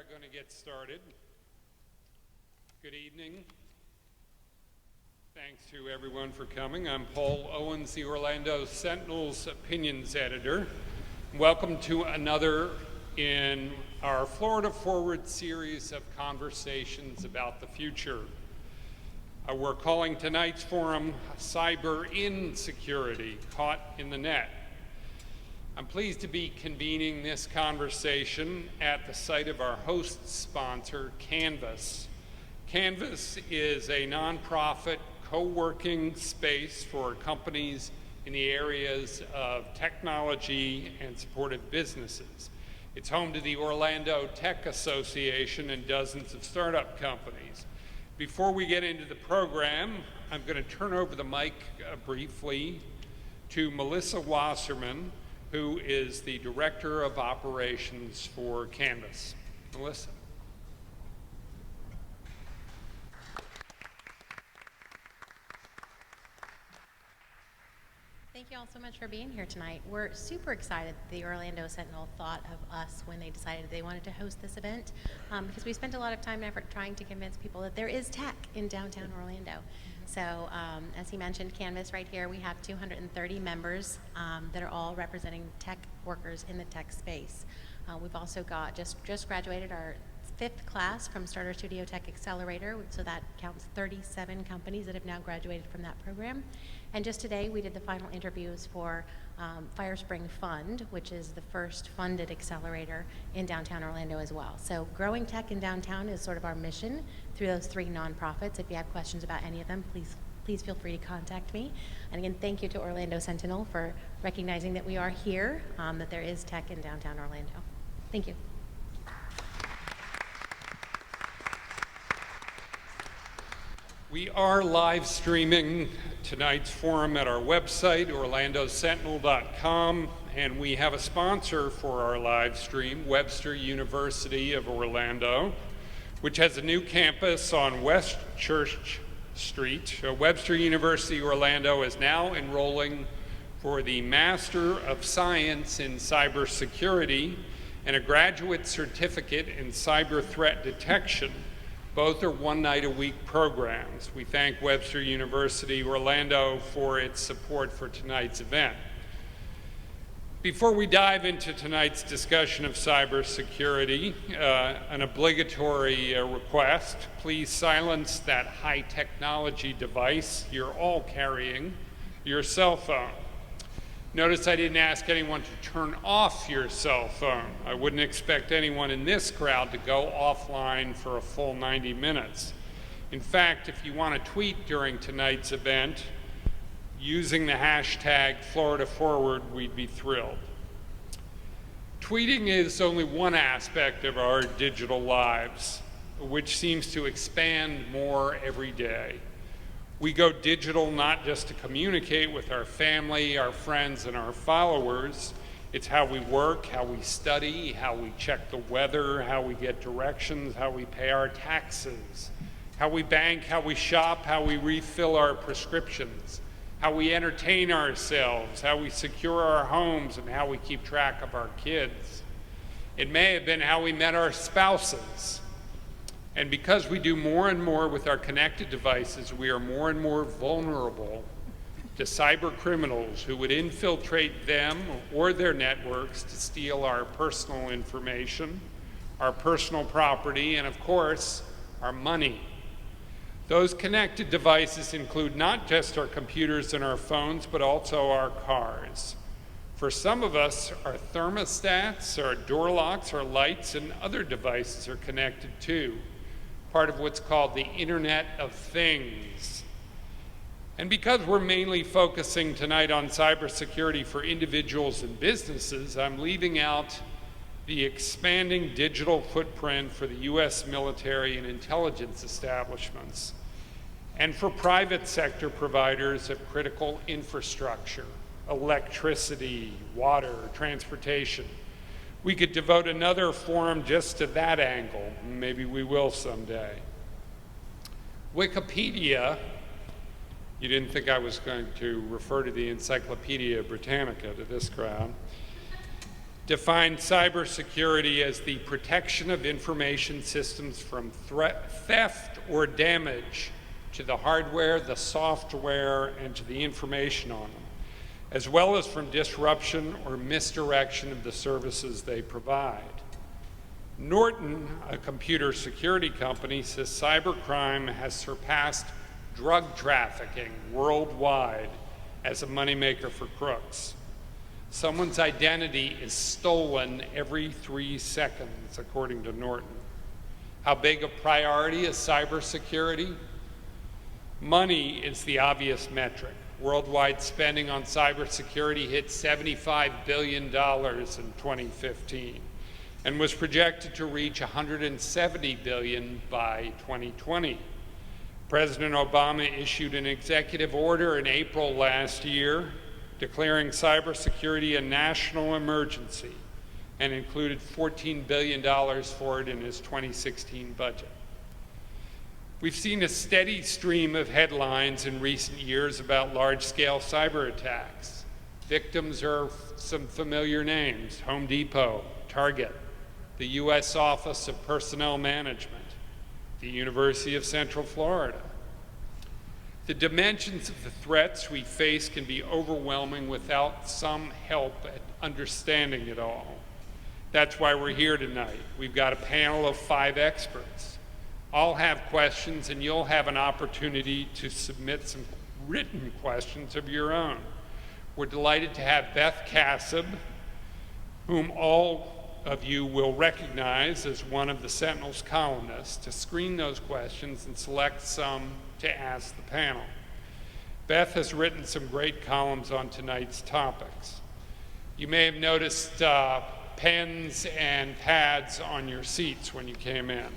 are going to get started. Good evening. Thanks to everyone for coming. I'm Paul Owens, the Orlando Sentinel's opinions editor. Welcome to another in our Florida Forward series of conversations about the future. We're calling tonight's forum Cyber Insecurity, Caught in the Net. I'm pleased to be convening this conversation at the site of our host sponsor, Canvas. Canvas is a nonprofit co-working space for companies in the areas of technology and supportive businesses. It's home to the Orlando Tech Association and dozens of startup companies. Before we get into the program, I'm going to turn over the mic briefly to Melissa Wasserman, who is the Director of Operations for Canvas. Melissa. Thank you all so much for being here tonight. We're super excited that the Orlando Sentinel thought of us when they decided they wanted to host this event because we spent a lot of time and effort trying to convince people that there is tech in downtown Orlando. So as he mentioned, Canvas right here, we have 230 members that are all representing tech workers in the tech space. We've also got just graduated our 5th class from Starter Studio Tech Accelerator, so that counts 37 companies that have now graduated from that program. And just today, we did the final interviews for Firespring Fund, which is the first funded accelerator in downtown Orlando as well. So growing tech in downtown is sort of our mission through those 3 nonprofits. If you have questions about any of them, please feel free to contact me. And again, thank you to Orlando Sentinel for recognizing that we are here, that there is tech in downtown Orlando. Thank you. We are live streaming tonight's forum at our website, orlandosentinel.com, and we have a sponsor for our live stream, Webster University of Orlando, which has a new campus on West Church Street. Webster University Orlando is now enrolling for the Master of Science in Cybersecurity and a graduate certificate in cyber threat detection. Both are one-night-a-week programs. We thank Webster University Orlando for its support for tonight's event. Before we dive into tonight's discussion of cybersecurity, an obligatory request: please silence that high-technology device you're all carrying, your cell phone. Notice I didn't ask anyone to turn off your cell phone. I wouldn't expect anyone in this crowd to go offline for a full 90 minutes. In fact, if you want to tweet during tonight's event, using the hashtag #FloridaForward, we'd be thrilled. Tweeting is only one aspect of our digital lives, which seems to expand more every day. We go digital not just to communicate with our family, our friends, and our followers. It's how we work, how we study, how we check the weather, how we get directions, how we pay our taxes, how we bank, how we shop, how we refill our prescriptions, how we entertain ourselves, how we secure our homes, and how we keep track of our kids. It may have been how we met our spouses. And because we do more and more with our connected devices, we are more and more vulnerable to cyber criminals who would infiltrate them or their networks to steal our personal information, our personal property, and of course, our money. Those connected devices include not just our computers and our phones, but also our cars. For some of us, our thermostats, our door locks, our lights, and other devices are connected too. Part of what's called the Internet of Things. And because we're mainly focusing tonight on cybersecurity for individuals and businesses, I'm leaving out the expanding digital footprint for the U.S. military and intelligence establishments, and for private sector providers of critical infrastructure, electricity, water, transportation. We could devote another forum just to that angle. Maybe we will someday. Wikipedia, you didn't think I was going to refer to the Encyclopedia Britannica to this crowd, defined cybersecurity as the protection of information systems from theft or damage to the hardware, the software, and to the information on them, as well as from disruption or misdirection of the services they provide. Norton, a computer security company, says cybercrime has surpassed drug trafficking worldwide as a moneymaker for crooks. Someone's identity is stolen every 3 seconds, according to Norton. How big a priority is cybersecurity? Money is the obvious metric. Worldwide spending on cybersecurity hit $75 billion in 2015 and was projected to reach $170 billion by 2020. President Obama issued an executive order in April last year declaring cybersecurity a national emergency and included $14 billion for it in his 2016 budget. We've seen a steady stream of headlines in recent years about large-scale cyber attacks. Victims are some familiar names: Home Depot, Target, the U.S. Office of Personnel Management, the University of Central Florida. The dimensions of the threats we face can be overwhelming without some help at understanding it all. That's why we're here tonight. We've got a panel of 5 experts. All have questions, and you'll have an opportunity to submit some written questions of your own. We're delighted to have Beth Cassab, whom all of you will recognize as one of the Sentinel's columnists, to screen those questions and select some to ask the panel. Beth has written some great columns on tonight's topics. You may have noticed pens and pads on your seats when you came in.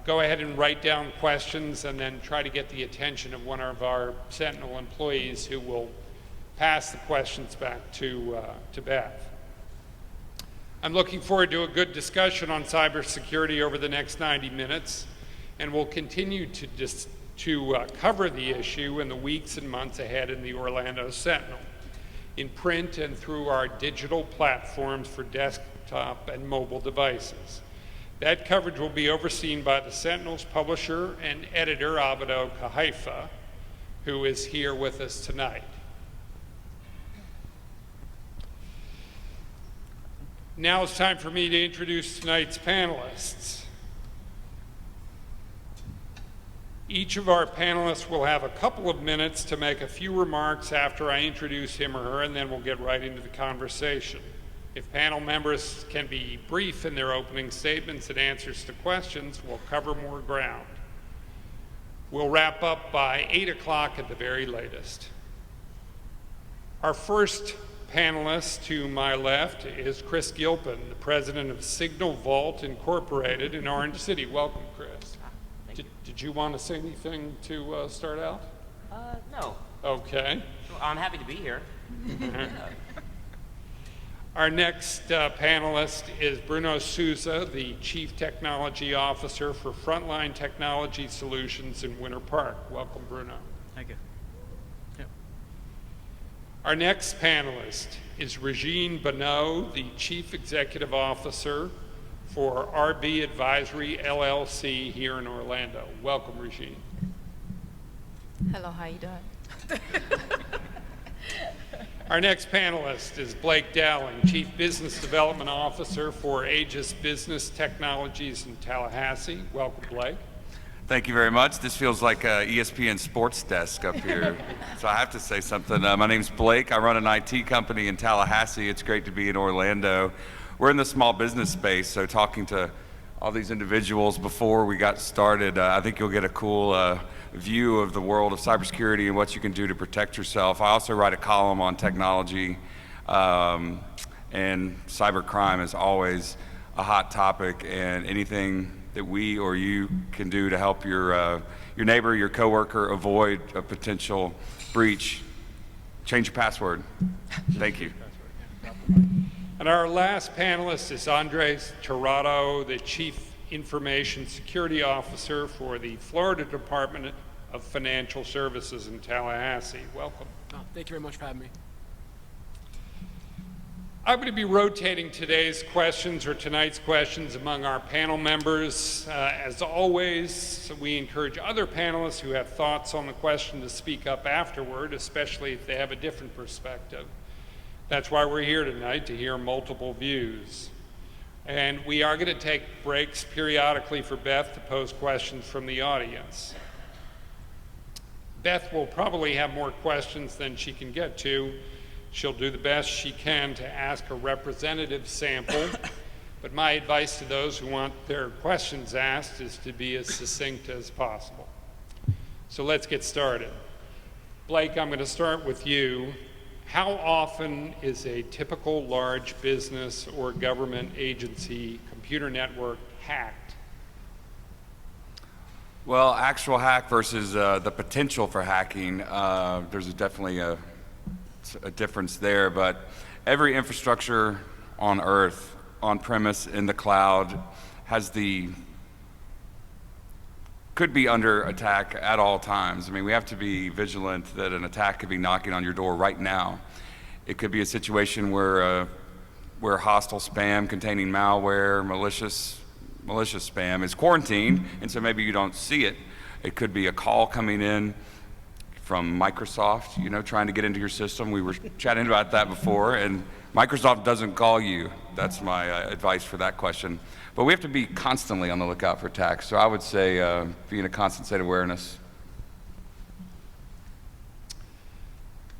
Go ahead and write down questions and then try to get the attention of one of our Sentinel employees who will pass the questions back to Beth. I'm looking forward to a good discussion on cybersecurity over the next 90 minutes, and we'll continue to cover the issue in the weeks and months ahead in the Orlando Sentinel, in print and through our digital platforms for desktop and mobile devices. That coverage will be overseen by the Sentinel's publisher and editor, Abado Kahaifa, who is here with us tonight. Now it's time for me to introduce tonight's panelists. Each of our panelists will have a couple of minutes to make a few remarks after I introduce him or her, and then we'll get right into the conversation. If panel members can be brief in their opening statements and answers to questions, we'll cover more ground. We'll wrap up by 8 o'clock at the very latest. Our first panelist to my left is Chris Gilpin, the president of SignalVault Incorporated in Orange City. Welcome, Chris. Did you want to say anything to start out? No. Okay. I'm happy to be here. Our next panelist is Bruno Sousa, the Chief Technology Officer for Frontline Technology Solutions in Winter Park. Welcome, Bruno. Thank you. Yep. Our next panelist is Regine Bonneau, the Chief Executive Officer for RB Advisory LLC here in Orlando. Welcome, Regine. Hello, how you doing? Our next panelist is Blake Dowling, Chief Business Development Officer for Aegis Business Technologies in Tallahassee. Welcome, Blake. Thank you very much. This feels like a ESPN sports desk up here. So I have to say something. My name's Blake. I run an IT company in Tallahassee. It's great to be in Orlando. We're in the small business space, so talking to all these individuals before we got started, I think you'll get a cool view of the world of cybersecurity and what you can do to protect yourself. I also write a column on technology, and cybercrime is always a hot topic, and anything that we or you can do to help your neighbor, your coworker avoid a potential breach, change your password. Thank you. And our last panelist is Andres Tirado, the Chief Information Security Officer for the Florida Department of Financial Services in Tallahassee. Welcome. Oh, thank you very much for having me. I'm going to be rotating today's questions or tonight's questions among our panel members. As always, we encourage other panelists who have thoughts on the question to speak up afterward, especially if they have a different perspective. That's why we're here tonight, to hear multiple views. And we are going to take breaks periodically for Beth to pose questions from the audience. Beth will probably have more questions than she can get to. She'll do the best she can to ask a representative sample, but my advice to those who want their questions asked is to be as succinct as possible. So let's get started. Blake, I'm going to start with you. How often is a typical large business or government agency computer network hacked? Well, actual hack versus the potential for hacking, there's definitely a difference there, but every infrastructure on Earth, on premise, in the cloud, could be under attack at all times. I mean, we have to be vigilant that an attack could be knocking on your door right now. It could be a situation where hostile spam containing malware, malicious spam is quarantined, and so maybe you don't see it. It could be a call coming in from Microsoft, trying to get into your system. We were chatting about that before, and Microsoft doesn't call you. That's my advice for that question. But we have to be constantly on the lookout for attacks. So I would say be in a constant state of awareness.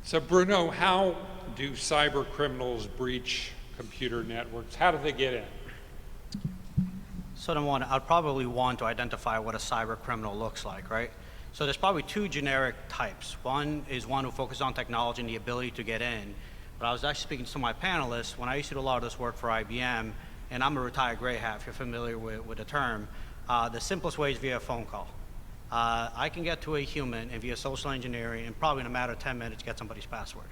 So Bruno, how do cyber criminals breach computer networks? How do they get in? So number one, I'd probably want to identify what a cyber criminal looks like, right? So there's probably two generic types. One is one who focuses on technology and the ability to get in. But I was actually speaking to my panelists when I used to do a lot of this work for IBM, and I'm a retired gray hat, if you're familiar with the term. The simplest way is via phone call. I can get to a human and via social engineering and probably in a matter of 10 minutes get somebody's password.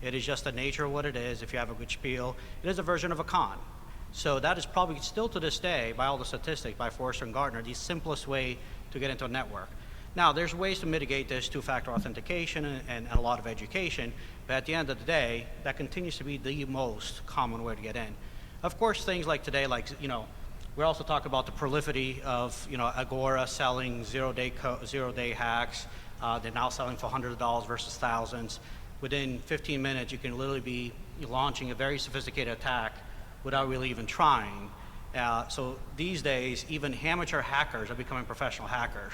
It is just the nature of what it is. If you have a good spiel, it is a version of a con. So that is probably still to this day, by all the statistics, by Forrester and Gartner, the simplest way to get into a network. Now, there's ways to mitigate this, two-factor authentication and a lot of education, but at the end of the day, that continues to be the most common way to get in. Of course, things like today, we also talk about the proliferity of, Agora selling zero-day hacks. They're now selling for $100 versus thousands. Within 15 minutes, you can literally be launching a very sophisticated attack without really even trying. So these days, even amateur hackers are becoming professional hackers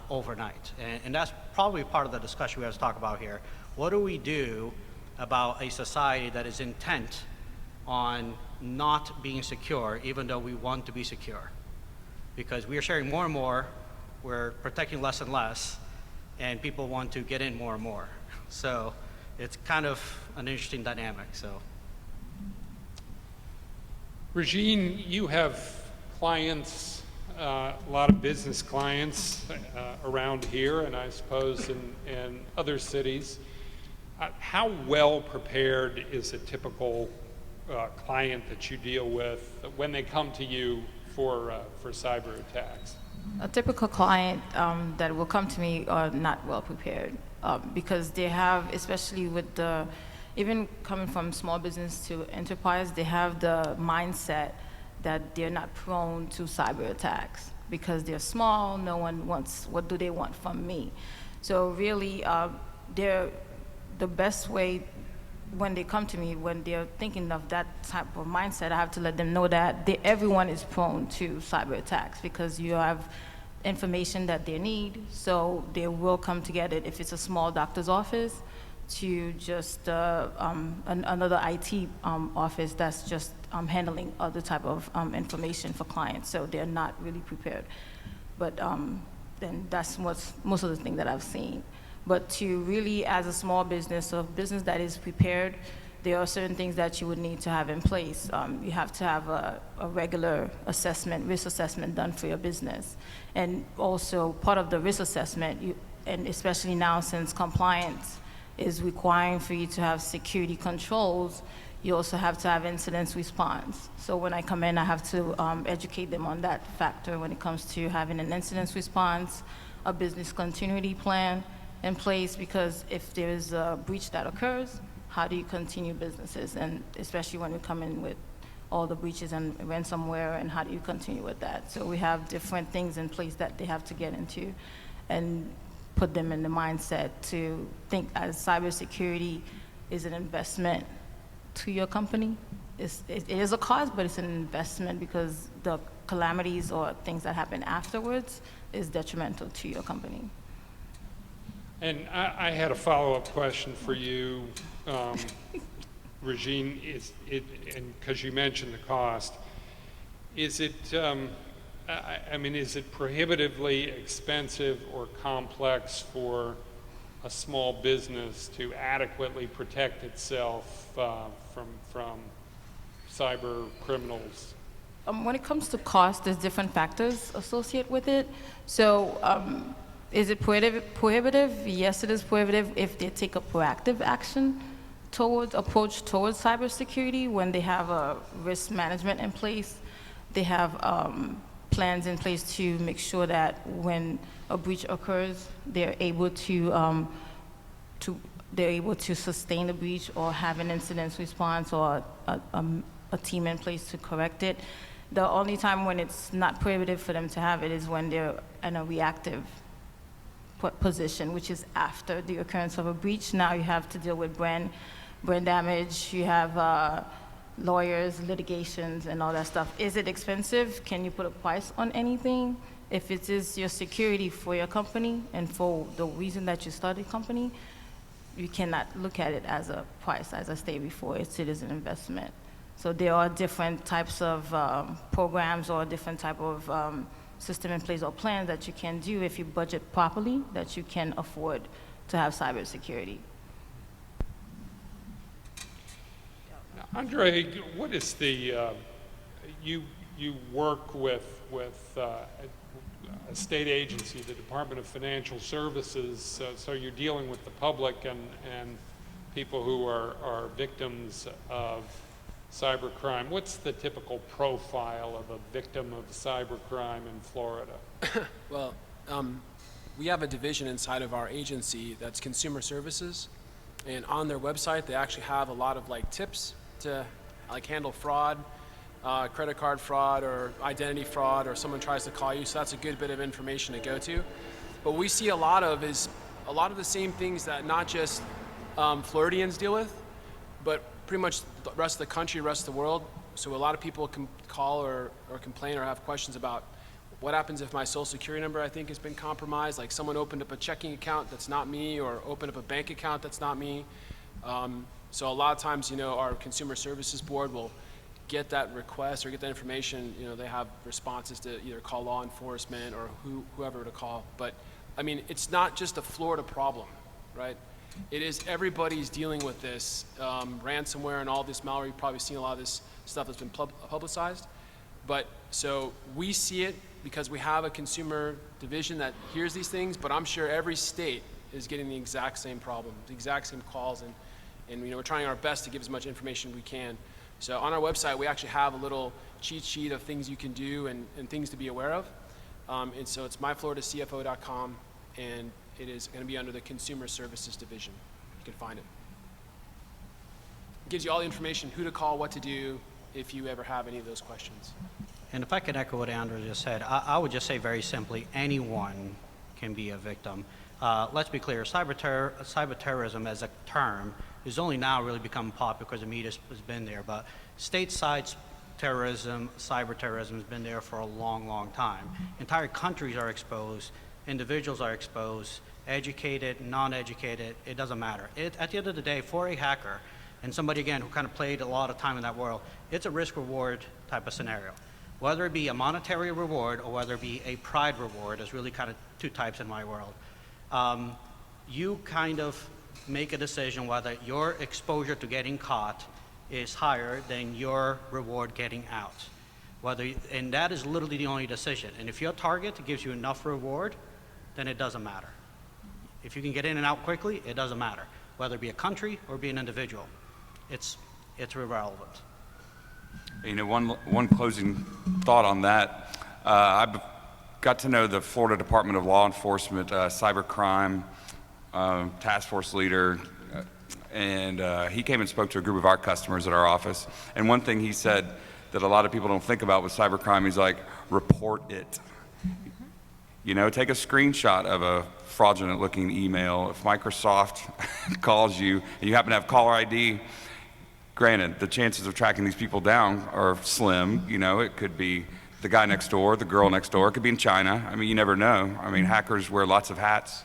overnight. And that's probably part of the discussion we have to talk about here. What do we do about a society that is intent on not being secure, even though we want to be secure? Because we are sharing more and more, we're protecting less and less, and people want to get in more and more. So it's kind of an interesting dynamic. So, Regine, you have clients, a lot of business clients around here, and I suppose in other cities. How well prepared is a typical client that you deal with when they come to you for cyber attacks? A typical client that will come to me are not well prepared because they have, especially with even coming from small business to enterprise, they have the mindset that they're not prone to cyber attacks because they're small. No one wants, what do they want from me? So really, the best way when they come to me, when they're thinking of that type of mindset, I have to let them know that everyone is prone to cyber attacks because you have information that they need, so they will come to get it. If it's a small doctor's office, to just another IT office that's just handling other type of information for clients, so they're not really prepared. But then that's what's most of the thing that I've seen. But to really, as a small business or business that is prepared, there are certain things that you would need to have in place. You have to have a regular assessment, risk assessment done for your business. And also part of the risk assessment, and especially now since compliance is requiring for you to have security controls, you also have to have incident response. So when I come in, I have to educate them on that factor when it comes to having an incident response, a business continuity plan in place, because if there is a breach that occurs, how do you continue businesses, and especially when we come in with all the breaches and ransomware, and how do you continue with that? So we have different things in place that they have to get into and put them in the mindset to think as cybersecurity is an investment to your company. It is a cost, but it's an investment because the calamities or things that happen afterwards is detrimental to your company. And I had a follow-up question for you, Regine, and because you mentioned the cost, is it, I mean, is it prohibitively expensive or complex for a small business to adequately protect itself from cyber criminals? When it comes to cost, there's different factors associated with it. So is it prohibitive? Yes, it is prohibitive if they take a proactive approach towards cybersecurity, when they have a risk management in place. They have plans in place to make sure that when a breach occurs, they're able to sustain the breach or have an incident response or a team in place to correct it. The only time when it's not prohibitive for them to have it is when they're in a reactive position, which is after the occurrence of a breach. Now you have to deal with brand damage, you have lawyers, litigations, and all that stuff. Is it expensive? Can you put a price on anything? If it is your security for your company and for the reason that you started the company, you cannot look at it as a price. As I stated before, it is an investment. So there are different types of programs or different type of system in place or plans that you can do if you budget properly, that you can afford to have cybersecurity. Andre, what is the, you work with a state agency, the Department of Financial Services, so you're dealing with the public and people who are victims of cybercrime. What's the typical profile of a victim of cybercrime in Florida? Well, we have a division inside of our agency that's consumer services, and on their website they actually have a lot of tips to handle fraud, credit card fraud or identity fraud, or someone tries to call you, so that's a good bit of information to go to. But what we see a lot of the same things that not just Floridians deal with, but pretty much the rest of the country, rest of the world. So a lot of people can call or complain or have questions about what happens if my social security number, I think, has been compromised, like someone opened up a checking account that's not me, or opened up a bank account that's not me. So a lot of times, our consumer services board will get that request or get that information. They have responses to either call law enforcement or whoever to call. But I mean, it's not just a Florida problem, right? It is, everybody's dealing with this ransomware and all this malware. You've probably seen a lot of this stuff that's been publicized. But so we see it because we have a consumer division that hears these things, but I'm sure every state is getting the exact same problem, the exact same calls, and we're trying our best to give as much information we can. So on our website, we actually have a little cheat sheet of things you can do and things to be aware of. And so it's myfloridacfo.com, and it is going to be under the Consumer Services Division. You can find it. It gives you all the information, who to call, what to do, if you ever have any of those questions. And if I can echo what Andrew just said, I would just say very simply, anyone can be a victim. Let's be clear, cyberterrorism as a term is only now really become popular because the media has been there, but stateside terrorism, cyberterrorism has been there for a long, long time. Entire countries are exposed, individuals are exposed, educated, non-educated, it doesn't matter. At the end of the day, for a hacker, and somebody, again, who kind of played a lot of time in that world, it's a risk-reward type of scenario. Whether it be a monetary reward or whether it be a pride reward, there's really kind of two types in my world. You kind of make a decision whether your exposure to getting caught is higher than your reward getting out. And that is literally the only decision. And if your target gives you enough reward, then it doesn't matter. If you can get in and out quickly, it doesn't matter. Whether it be a country or be an individual, it's irrelevant. One closing thought on that. I've got to know the Florida Department of Law Enforcement cybercrime task force leader, and he came and spoke to a group of our customers at our office. And one thing he said that a lot of people don't think about with cybercrime, he's like, report it. You know, take a screenshot of a fraudulent looking email. If Microsoft calls you and you happen to have caller ID, granted, the chances of tracking these people down are slim. You know, it could be the guy next door, the girl next door, it could be in China. I mean, you never know. I mean, hackers wear lots of hats.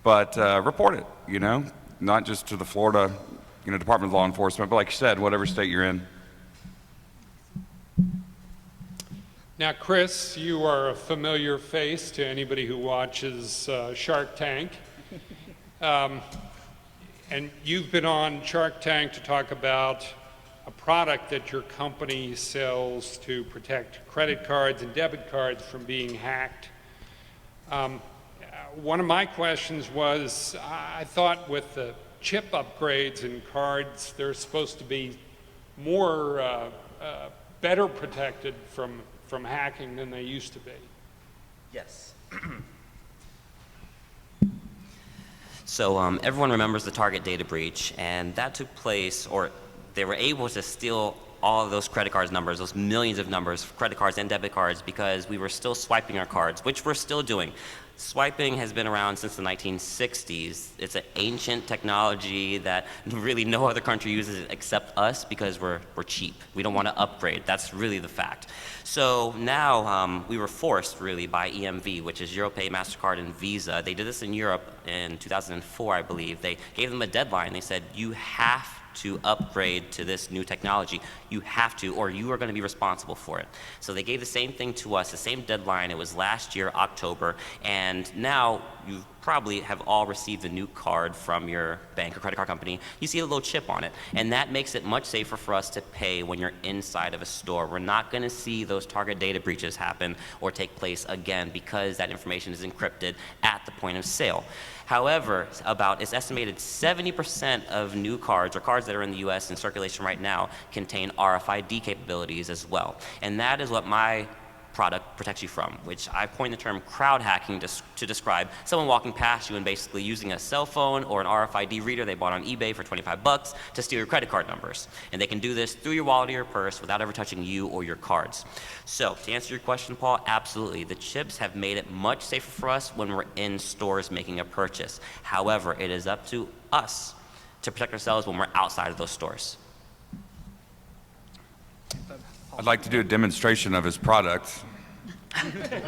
But report it, you know, not just to the Florida, you know, Department of Law Enforcement, but like you said, whatever state you're in. Now, Chris, you are a familiar face to anybody who watches Shark Tank. And you've been on Shark Tank to talk about a product that your company sells to protect credit cards and debit cards from being hacked. One of my questions was, I thought with the chip upgrades in cards, they're supposed to be more, better protected from hacking than they used to be. Yes. So everyone remembers the Target data breach, and that took place, or they were able to steal all of those credit cards numbers, those millions of numbers, credit cards and debit cards, because we were still swiping our cards, which we're still doing. Swiping has been around since the 1960s. It's an ancient technology that really no other country uses except us because we're cheap. We don't want to upgrade. That's really the fact. So now we were forced really by EMV, which is Europay, MasterCard, and Visa. They did this in Europe in 2004, I believe. They gave them a deadline. They said, you have to upgrade to this new technology. You have to, or you are going to be responsible for it. So they gave the same thing to us, the same deadline. It was last year, October, and now you probably have all received a new card from your bank or credit card company. You see a little chip on it, and that makes it much safer for us to pay when you're inside of a store. We're not going to see those Target data breaches happen or take place again because that information is encrypted at the point of sale. However, it's estimated 70% of new cards or cards that are in the US in circulation right now contain RFID capabilities as well. And that is what my product protects you from, which I coined the term crowd hacking to describe someone walking past you and basically using a cell phone or an RFID reader they bought on eBay for 25 bucks to steal your credit card numbers. And they can do this through your wallet or your purse without ever touching you or your cards. So to answer your question, Paul, absolutely. The chips have made it much safer for us when we're in stores making a purchase. However, it is up to us to protect ourselves when we're outside of those stores. I'd like to do a demonstration of his product.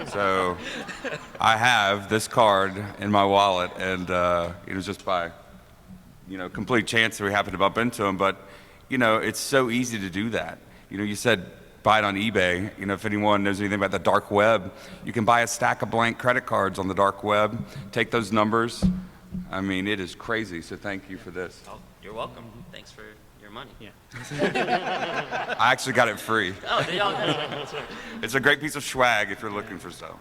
So I have this card in my wallet, and it was just by, you know, complete chance that we happened to bump into him. But, you know, it's so easy to do that. You know, you said buy it on eBay. You know, if anyone knows anything about the dark web, you can buy a stack of blank credit cards on the dark web, take those numbers. I mean, it is crazy. So thank you for this. Oh, you're welcome. Thanks for your money. Yeah. I actually got it free. Oh, that's right. It's a great piece of swag if you're looking for some.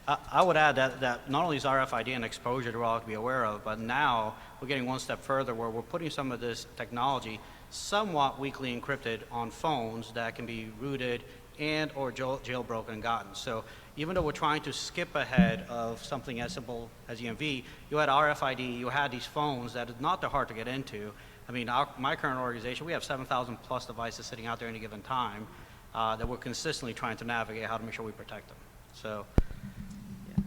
I would add that not only is RFID an exposure that we're all to be aware of, but now we're getting one step further where we're putting some of this technology somewhat weakly encrypted on phones that can be rooted and or jailbroken and gotten. So even though we're trying to skip ahead of something as simple as EMV, you had RFID, you had these phones that is not that hard to get into. I mean, my current organization, we have 7,000 plus devices sitting out there at any given time that we're consistently trying to navigate how to make sure we protect them. So, yeah.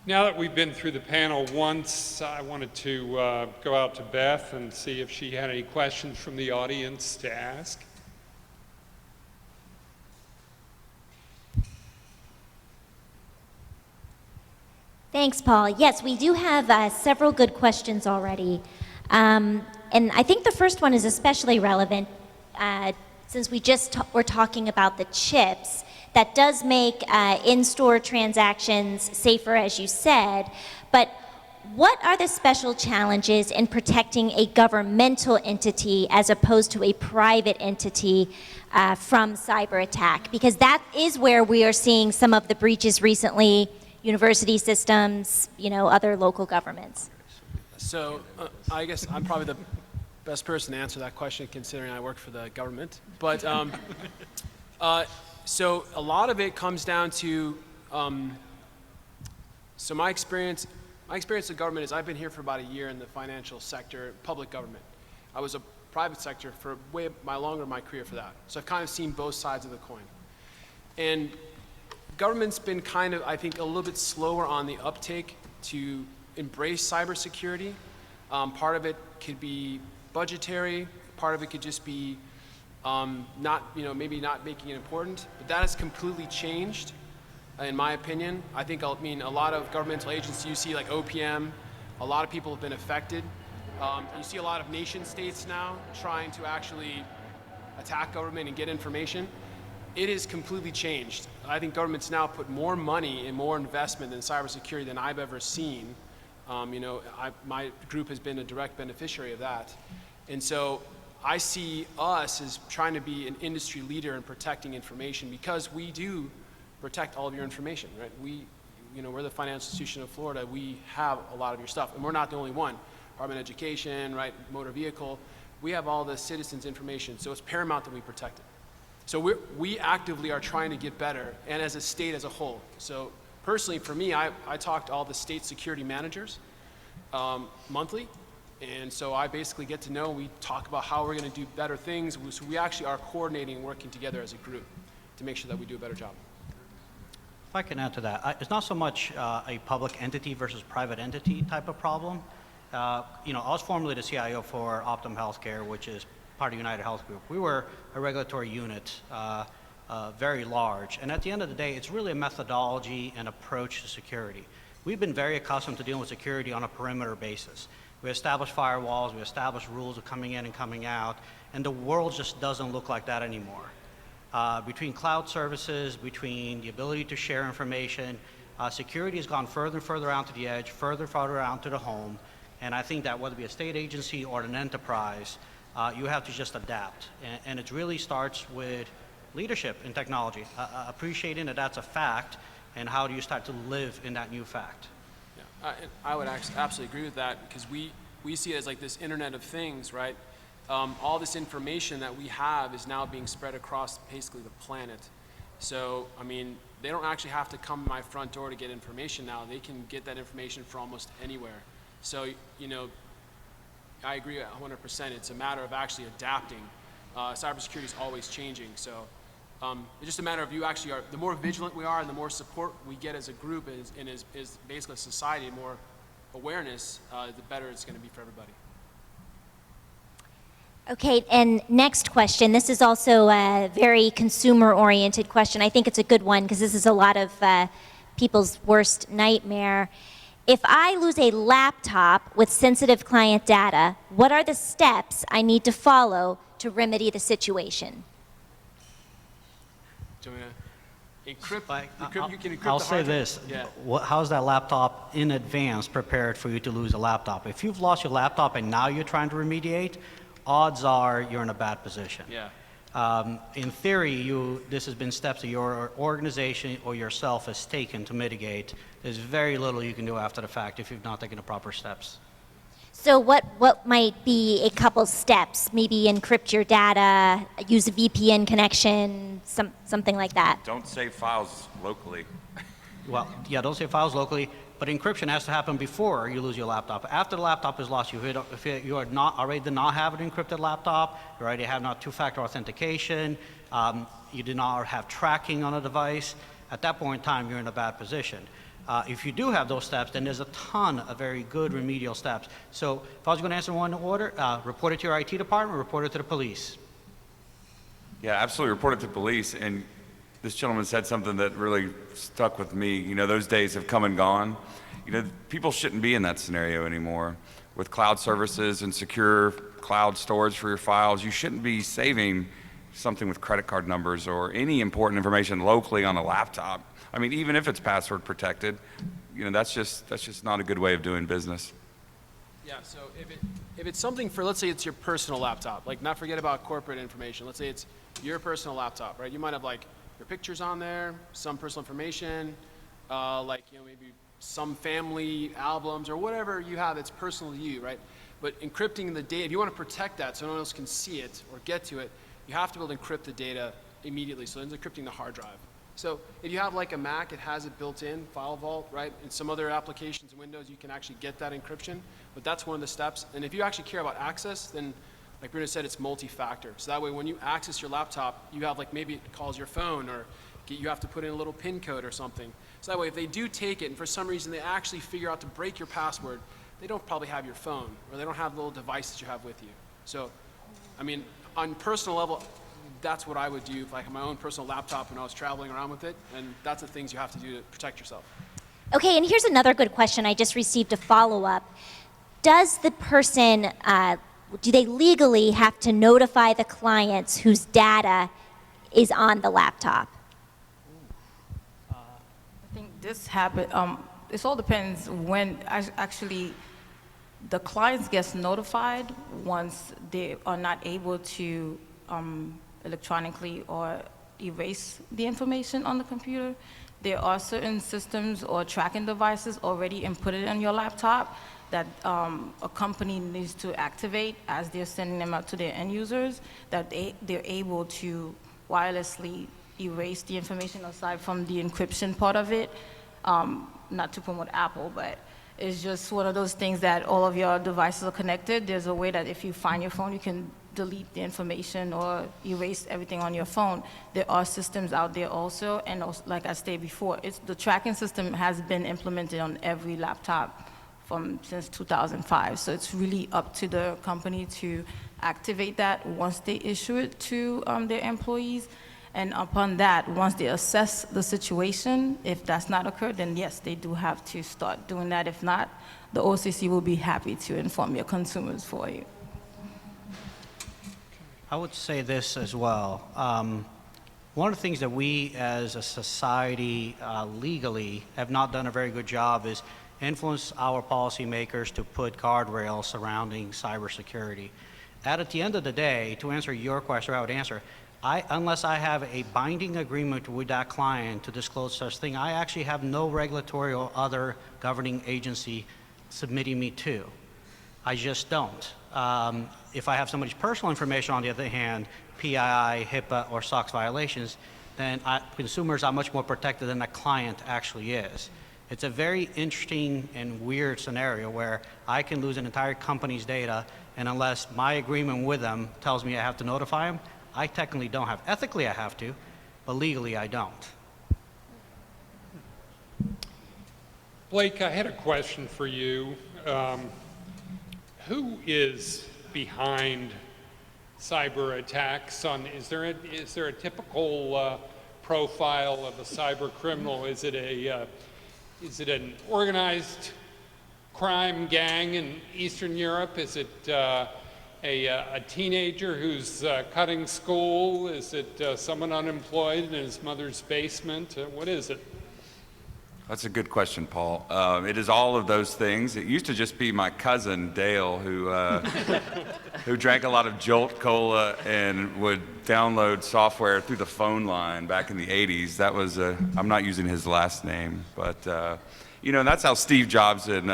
Now that we've been through the panel once, I wanted to go out to Beth and see if she had any questions from the audience to ask. Thanks, Paul. Yes, we do have several good questions already. And I think the first one is especially relevant since we just were talking about the chips. That does make in-store transactions safer, as you said, but what are the special challenges in protecting a governmental entity as opposed to a private entity from cyber attack? Because that is where we are seeing some of the breaches recently, university systems, you know, other local governments. So I guess I'm probably the best person to answer that question considering I work for the government. But so a lot of it comes down to, so my experience My experience in government is I've been here for about a year in the financial sector, public government. I was a private sector for longer my career for that. So I've kind of seen both sides of the coin. And government's been kind of, I think, a little bit slower on the uptake to embrace cybersecurity. Part of it could be budgetary, part of it could just be maybe not making it important, but that has completely changed, in my opinion. I mean, a lot of governmental agencies, you see like OPM, a lot of people have been affected. You see a lot of nation states now trying to actually attack government and get information. It has completely changed. I think governments now put more money and more investment in cybersecurity than I've ever seen. My group has been a direct beneficiary of that. And so I see us as trying to be an industry leader in protecting information because we do protect all of your information, right? We're the financial institution of Florida. We have a lot of your stuff, and we're not the only one. Department of Education, right, motor vehicle. We have all the citizens' information, so it's paramount that we protect it. So we actively are trying to get better, and as a state as a whole. So personally, for me, I talk to all the state security managers monthly, and so I basically get to know, we talk about how we're going to do better things. So we actually are coordinating and working together as a group to make sure that we do a better job. If I can add to that, it's not so much a public entity versus private entity type of problem. I was formerly the CIO for Optum Healthcare, which is part of United Health Group. We were a regulatory unit, very large, and at the end of the day, it's really a methodology and approach to security. We've been very accustomed to dealing with security on a perimeter basis. We establish firewalls, we establish rules of coming in and coming out, and the world just doesn't look like that anymore. Between cloud services, between the ability to share information, security has gone further and further out to the edge, further and further out to the home, and I think that whether it be a state agency or an enterprise, you have to just adapt. And it really starts with leadership in technology, appreciating that that's a fact, and how do you start to live in that new fact? Yeah, I would absolutely agree with that, because we see it as like this Internet of Things, right? All this information that we have is now being spread across basically the planet. So, I mean, they don't actually have to come to my front door to get information now. They can get that information from almost anywhere. So, I agree 100%. It's a matter of actually adapting. Cybersecurity is always changing. So it's just a matter of you actually are, the more vigilant we are and the more support we get as a group and as basically a society, more awareness, the better it's going to be for everybody. Okay, and next question. This is also a very consumer-oriented question. I think it's a good one because this is a lot of people's worst nightmare. If I lose a laptop with sensitive client data, what are the steps I need to follow to remedy the situation? Do you want to encrypt? You can encrypt I'll the say hard drive. this. Yeah. How's that laptop in advance prepared for you to lose a laptop? If you've lost your laptop and now you're trying to remediate, odds are you're in a bad position. Yeah. In theory, this has been steps that your organization or yourself has taken to mitigate. There's very little you can do after the fact if you've not taken the proper steps. So what might be a couple steps? Maybe encrypt your data, use a VPN connection, something like that. Don't save files locally. Well, yeah, don't save files locally, but encryption has to happen before you lose your laptop. After the laptop is lost, if you are not already did not have an encrypted laptop, you already have not two-factor authentication, you do not have tracking on a device, at that point in time, you're in a bad position. If you do have those steps, then there's a ton of very good remedial steps. So if I was going to answer one in order, report it to your IT department, report it to the police. Yeah, absolutely. Report it to police. And this gentleman said something that really stuck with me. Those days have come and gone. People shouldn't be in that scenario anymore. With cloud services and secure cloud storage for your files, you shouldn't be saving something with credit card numbers or any important information locally on a laptop. I mean, even if it's password protected, that's just not a good way of doing business. Yeah, so if it's something for, let's say it's your personal laptop, like not forget about corporate information. Let's say it's your personal laptop, right? You might have like your pictures on there, some personal information, maybe some family albums or whatever you have that's personal to you, right? But encrypting the data, if you want to protect that so no one else can see it or get to it, you have to be able to encrypt the data immediately. So then encrypting the hard drive. So if you have like a Mac, it has it built in, File Vault, right? In some other applications in Windows, you can actually get that encryption, but that's one of the steps. And if you actually care about access, then like Bruno said, it's multi-factor. So that way when you access your laptop, you have like maybe it calls your phone or you have to put in a little PIN code or something. So that way if they do take it and for some reason they actually figure out to break your password, they don't probably have your phone or they don't have the little device that you have with you. So, I mean, on personal level, that's what I would do if I had my own personal laptop and I was traveling around with it, and that's the things you have to do to protect yourself. Okay, and here's another good question. I just received a follow-up. Does the person, do they legally have to notify the clients whose data is on the laptop? I think this habit, it all depends when actually the clients gets notified once they are not able to electronically or erase the information on the computer. There are certain systems or tracking devices already inputted on your laptop that a company needs to activate as they're sending them out to their end users, that they're able to wirelessly erase the information aside from the encryption part of it. Not to promote Apple, but it's just one of those things that all of your devices are connected. There's a way that if you find your phone, you can delete the information or erase everything on your phone. There are systems out there also, and also, like I stated before, the tracking system has been implemented on every laptop since 2005. So it's really up to the company to activate that once they issue it to their employees. And upon that, once they assess the situation, if that's not occurred, then yes, they do have to start doing that. If not, the OCC will be happy to inform your consumers for you. I would say this as well. One of the things that we as a society legally have not done a very good job is influence our policymakers to put guardrails surrounding cybersecurity. At the end of the day, to answer your question, I would answer, unless I have a binding agreement with that client to disclose such thing, I actually have no regulatory or other governing agency submitting me to. I just don't. If I have somebody's personal information, on the other hand, PII, HIPAA, or SOX violations, then consumers are much more protected than the client actually is. It's a very interesting and weird scenario where I can lose an entire company's data, and unless my agreement with them tells me I have to notify them, I technically don't have. Ethically, I have to, but legally, I don't. Blake, I had a question for you. Who is behind cyber attacks? Is there a typical profile of a cyber criminal? Is it an organized crime gang in Eastern Europe? Is it a teenager who's cutting school? Is it someone unemployed in his mother's basement? What is it? That's a good question, Paul. It is all of those things. It used to just be my cousin, Dale, who drank a lot of Jolt Cola and would download software through the phone line back in the 80s. That was, I'm not using his last name, but, that's how Steve Jobs and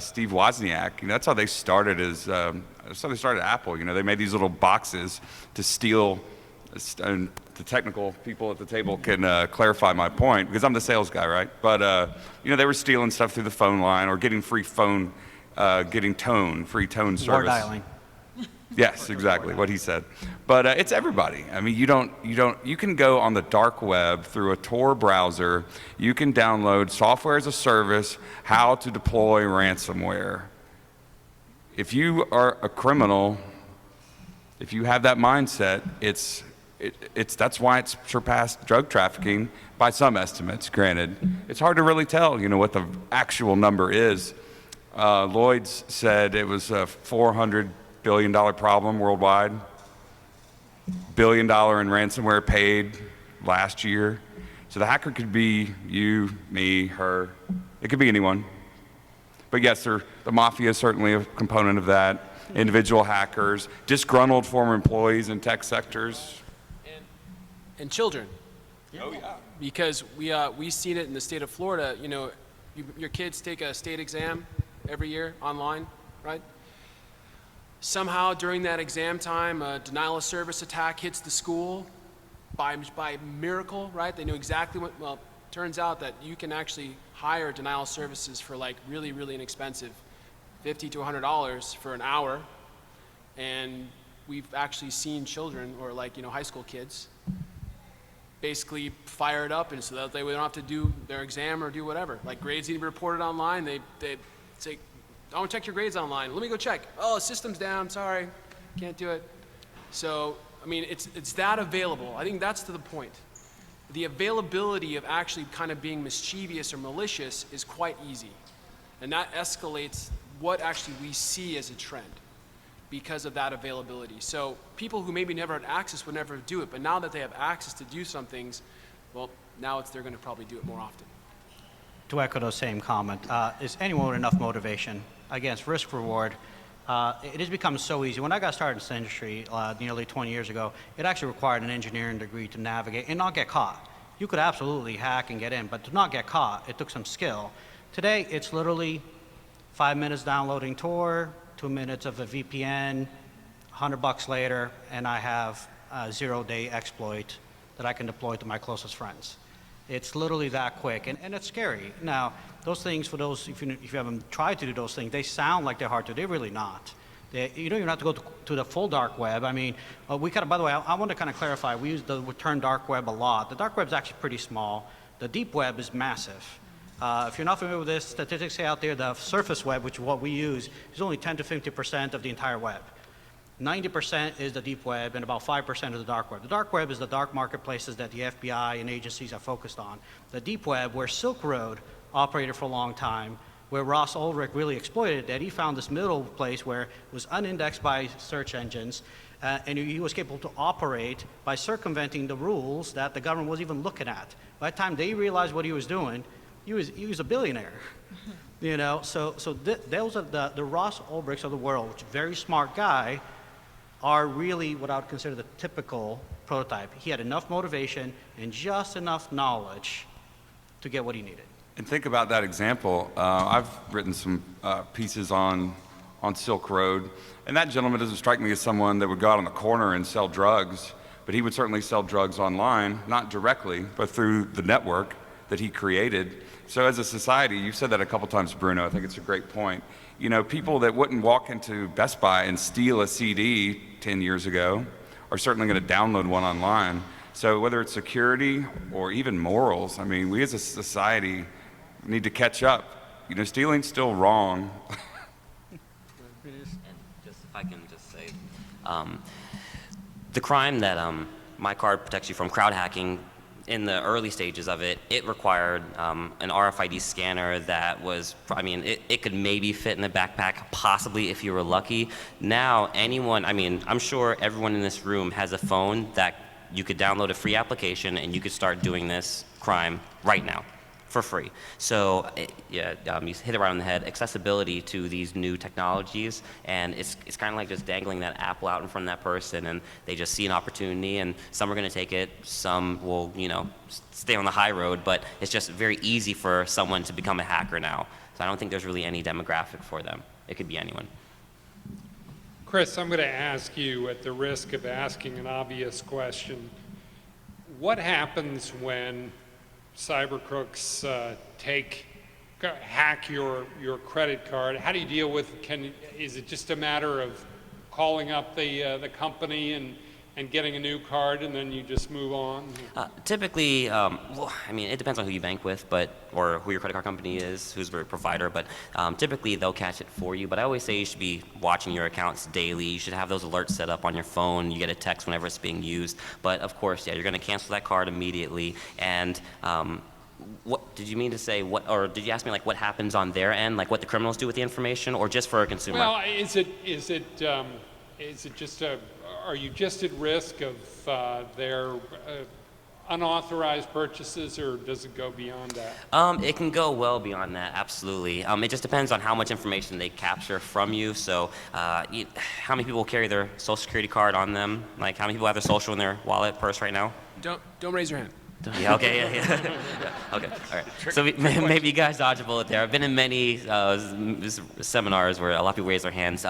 Steve Wozniak, that's how they started that's how they started Apple. They made these little boxes to steal, and the technical people at the table can clarify my point, because I'm the sales guy, right? But, they were stealing stuff through the phone line or getting free tone service. Or dialing. Yes, exactly what he said. But it's everybody. I mean, you can go on the dark web through a Tor browser. You can download software as a service, how to deploy ransomware. If you are a criminal, if you have that mindset, that's why it's surpassed drug trafficking by some estimates, granted. It's hard to really tell, what the actual number is. Lloyd's said it was a $400 billion problem worldwide, $1 billion in ransomware paid last year. So the hacker could be you, me, her. It could be anyone. But yes, the mafia is certainly a component of that. Individual hackers, disgruntled former employees in tech sectors. And children. Oh, yeah. Because we've seen it in the state of Florida. Your kids take a state exam every year online, right? Somehow during that exam time, a denial of service attack hits the school, by miracle, right? They knew exactly what, well, turns out that you can actually hire denial services for like really, really inexpensive, $50 to $100 for an hour. And we've actually seen children, or like, high school kids, basically fire it up, and so that they don't have to do their exam or do whatever. Like grades need to be reported online. They say, I want to check your grades online. Let me go check. Oh, system's down. Sorry, can't do it. So, I mean, it's that available. I think that's to the point. The availability of actually kind of being mischievous or malicious is quite easy. And that escalates what actually we see as a trend because of that availability. So people who maybe never had access would never do it, but now that they have access to do some things, well, now they're going to probably do it more often. To echo those same comment, is anyone with enough motivation against risk reward? It has become so easy. When I got started in this industry nearly 20 years ago, it actually required an engineering degree to navigate and not get caught. You could absolutely hack and get in, but to not get caught, it took some skill. Today, it's literally 5 minutes downloading Tor, 2 minutes of a VPN, $100 later, and I have a 0-day exploit that I can deploy to my closest friends. It's literally that quick, and it's scary. Now, those things, for those, if you haven't tried to do those things, they sound like they're hard to do. They're really not. You don't even have to go to the full dark web. I mean, we kind of, by the way, I want to kind of clarify, we use the term dark web a lot. The dark web is actually pretty small. The deep web is massive. If you're not familiar with this, statistics say out there the surface web, which is what we use, is only 10 to 50% of the entire web. 90% is the deep web, and about 5% is the dark web. The dark web is the dark marketplaces that the FBI and agencies are focused on. The deep web, where Silk Road operated for a long time, where Ross Ulrich really exploited that, he found this middle place where it was unindexed by search engines, and he was capable to operate by circumventing the rules that the government was even looking at. By the time they realized what he was doing, he was a billionaire. Those are the Ross Ulbrichts of the world, which is a very smart guy, are really what I would consider the typical prototype. He had enough motivation and just enough knowledge to get what he needed. And think about that example. I've written some pieces on Silk Road, and that gentleman doesn't strike me as someone that would go out on the corner and sell drugs, but he would certainly sell drugs online, not directly, but through the network that he created. So as a society, you've said that a couple times, Bruno, I think it's a great point. People that wouldn't walk into Best Buy and steal a CD 10 years ago are certainly going to download one online. So whether it's security or even morals, I mean, we as a society need to catch up. Stealing's still wrong. And just if I can just say, the crime that my card protects you from, crowd hacking, in the early stages of it, it required an RFID scanner that was, it could maybe fit in the backpack, possibly if you were lucky. Now, I'm sure everyone in this room has a phone that you could download a free application and you could start doing this crime right now for free. So, you hit it right on the head. Accessibility to these new technologies, and it's kind of like just dangling that apple out in front of that person, and they just see an opportunity, and some are going to take it, some will, stay on the high road, but it's just very easy for someone to become a hacker now. So I don't think there's really any demographic for them. It could be anyone. Chris, I'm going to ask you, at the risk of asking an obvious question, what happens when cyber crooks hack your credit card? How do you deal with? Is it just a matter of calling up the company and getting a new card, and then you just move on? Typically, it depends on who you bank with, or who your credit card company is, who's your provider, but typically they'll catch it for you. But I always say you should be watching your accounts daily. You should have those alerts set up on your phone. You get a text whenever it's being used. But of course, you're going to cancel that card immediately. And what did you mean to say? Or did you ask me what happens on their end, like what the criminals do with the information, or just for a consumer? Well, is it just are you just at risk of their unauthorized purchases, or does it go beyond that? It can go well beyond that, absolutely. It just depends on how much information they capture from you. So how many people carry their social security card on them? Like how many people have their social in their wallet, purse right now? Don't raise your hand. Yeah, okay, yeah. Okay, all right. So maybe you guys dodge a bullet there. I've been in many seminars where a lot of people raise their hands.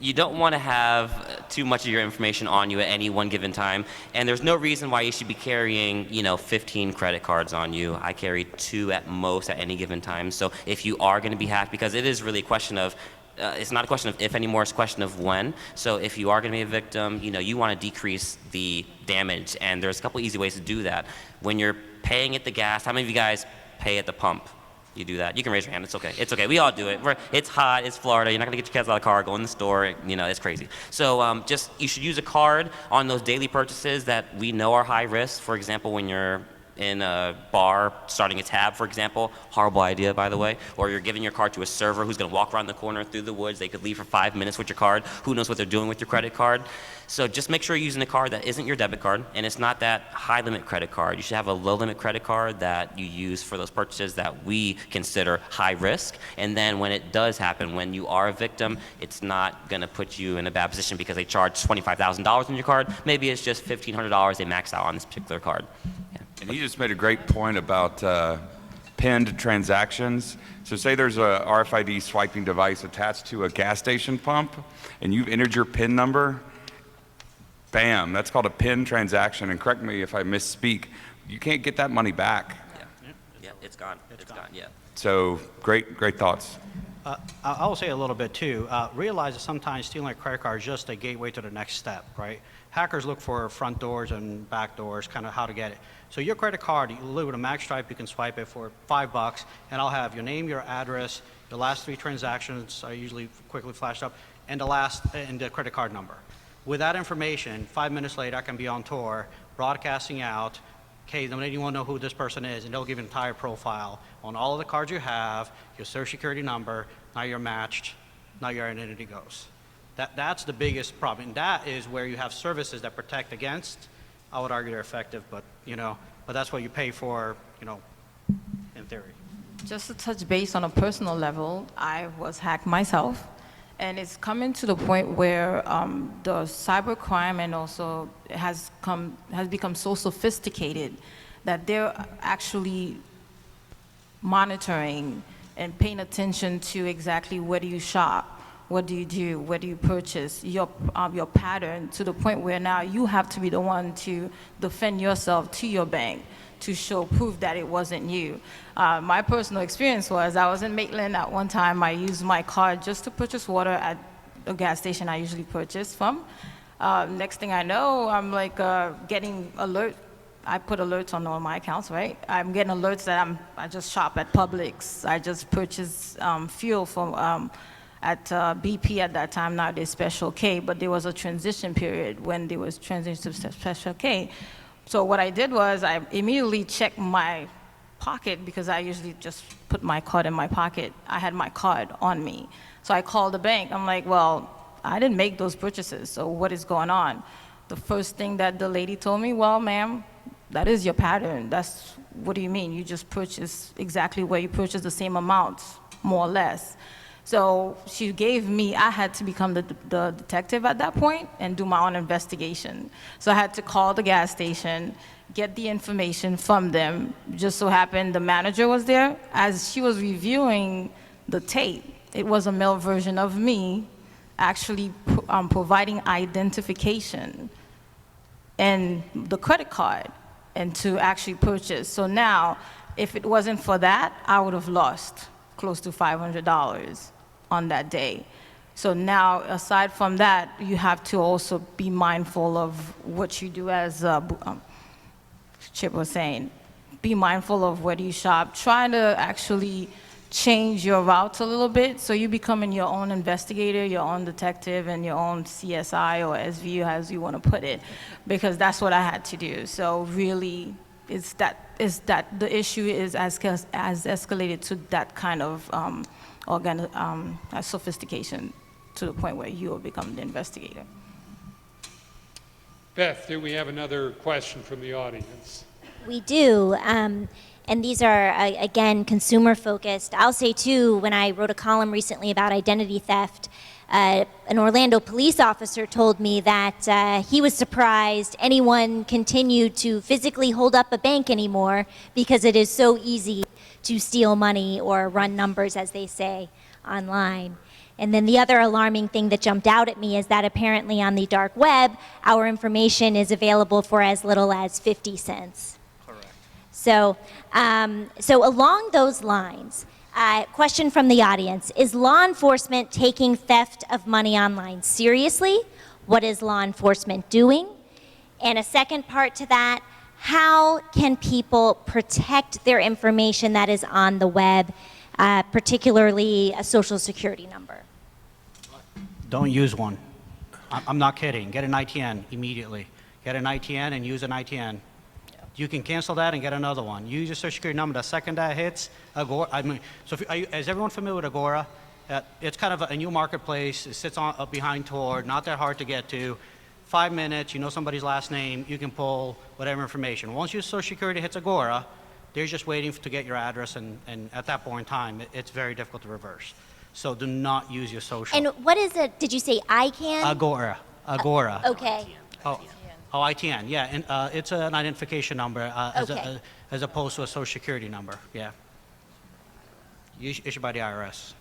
you don't want to have too much of your information on you at any one given time, and there's no reason why you should be carrying, 15 credit cards on you. I carry 2 at most at any given time. So if you are going to be hacked, because it is really a question of, it's not a question of if anymore, it's a question of when. So if you are going to be a victim, you want to decrease the damage, and there's a couple easy ways to do that. When you're paying at the gas, how many of you guys pay at the pump? You do that. You can raise your hand. It's okay. It's okay. We all do it. It's hot. It's Florida. You're not going to get your kids out of the car, go in the store. It's crazy. So you should use a card on those daily purchases that we know are high risk. For example, when you're in a bar starting a tab, for example, horrible idea, by the way, or you're giving your card to a server who's going to walk around the corner through the woods. They could leave for 5 minutes with your card. Who knows what they're doing with your credit card? So just make sure you're using a card that isn't your debit card, and it's not that high limit credit card. You should have a low limit credit card that you use for those purchases that we consider high risk. And then when it does happen, when you are a victim, it's not going to put you in a bad position because they charge $25,000 on your card. Maybe it's just $1,500 they maxed out on this particular card. Yeah. And he just made a great point about pinned transactions. So say there's a RFID swiping device attached to a gas station pump, and you've entered your PIN number. Bam, that's called a PIN transaction, and correct me if I misspeak, you can't get that money back. Yeah, it's gone. It's gone, yeah. So great thoughts. I will say a little bit too. Realize that sometimes stealing a credit card is just a gateway to the next step, right? Hackers look for front doors and back doors, kind of how to get it. So your credit card, you live with a Max Stripe, you can swipe it for $5, and I'll have your name, your address, the last 3 transactions are usually quickly flashed up, and the credit card number. With that information, 5 minutes later, I can be on tour, broadcasting out, okay, then anyone know who this person is, and they'll give an entire profile on all of the cards you have, your social security number, now you're matched, now your identity goes. That's the biggest problem, and that is where you have services that protect against. I would argue they're effective, but that's what you pay for, in theory. Just to touch base on a personal level, I was hacked myself. And it's coming to the point where the cybercrime and also has become so sophisticated that they're actually monitoring and paying attention to exactly where do you shop, what do you do, where do you purchase, your pattern, to the point where now you have to be the one to defend yourself to your bank to show proof that it wasn't you. My personal experience was I was in Maitland at one time. I used my card just to purchase water at a gas station I usually purchase from. Next thing I know, I'm like getting alert. I put alerts on all my accounts, right? I'm getting alerts that I just shop at Publix. I just purchase fuel from at BP at that time. Now there's Special K, but there was a transition period when there was transition to Special K. So what I did was I immediately checked my pocket because I usually just put my card in my pocket. I had my card on me. So I called the bank. I'm like, well, I didn't make those purchases, so what is going on? The first thing that the lady told me, well, ma'am, that is your pattern. What do you mean? You just purchased exactly where you purchased the same amounts, more or less. So she gave me, I had to become the detective at that point and do my own investigation. So I had to call the gas station, get the information from them. Just so happened the manager was there. As she was reviewing the tape, it was a male version of me actually providing identification and the credit card and to actually purchase. So now, if it wasn't for that, I would have lost close to $500 on that day. So now, aside from that, you have to also be mindful of what you do, as Chip was saying. Be mindful of where you shop. Try to actually change your routes a little bit, so you're becoming your own investigator, your own detective, and your own CSI or SVU, as you want to put it, because that's what I had to do. So really, is that the issue is as escalated to that kind of sophistication, to the point where you will become the investigator. Beth, do we have another question from the audience? We do, and these are, again, consumer-focused. I'll say, too, when I wrote a column recently about identity theft, an Orlando police officer told me that he was surprised anyone continued to physically hold up a bank anymore because it is so easy to steal money or run numbers, as they say, online. And then the other alarming thing that jumped out at me is that apparently on the dark web, our information is available for as little as 50 cents. Correct. So, so along those lines, question from the audience, is law enforcement taking theft of money online seriously? What is law enforcement doing? And a second part to that, how can people protect their information that is on the web, particularly a social security number? Don't use one. I'm not kidding. Get an ITN immediately. Get an ITN and use an ITN. You can cancel that and get another one. Use your social security number. The second that hits, Agora, so is everyone familiar with Agora? It's kind of a new marketplace. It sits on behind Tor, not that hard to get to. 5 minutes, you know somebody's last name, you can pull whatever information. Once your social security hits Agora, they're just waiting to get your address, and at that point in time, it's very difficult to reverse. So do not use your social. And what is it? Did you say ICANN? Agora. Okay. ITN, yeah, and it's an identification number Okay. as opposed to a social security number, yeah. Issued by the IRS.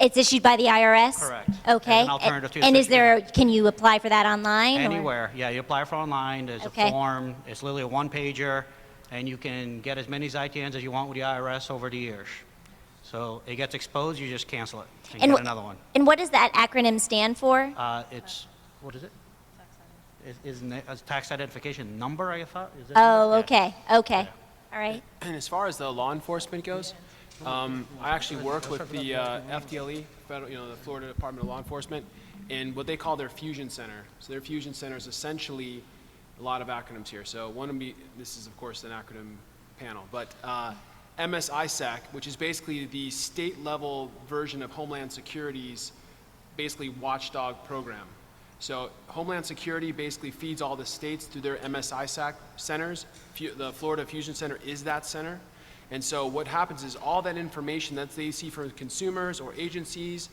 It's issued by the IRS? Correct. Okay. As an alternative to your And is social there, can you apply for that online? or- Anywhere, yeah, you apply for online, there's Okay. a form, it's literally a one-pager, and you can get as many ITNs as you want with the IRS over the years. So it gets exposed, you just cancel it and And get wh- another one. And what does that acronym stand for? It's, what is it? Isn't it a tax identification number, I thought? Is it Oh, yeah. okay, okay. All right. And as far as the law enforcement goes, I actually work with the FDLE, federal, the Florida Department of Law Enforcement, and what they call their fusion center. So their fusion center is essentially a lot of acronyms here. So one of me, this is of course an acronym panel, but MSISAC, which is basically the state level version of Homeland Security's basically watchdog program. So Homeland Security basically feeds all the states through their MSISAC centers. The Florida Fusion Center is that center. And so what happens is all that information that they see from consumers or agencies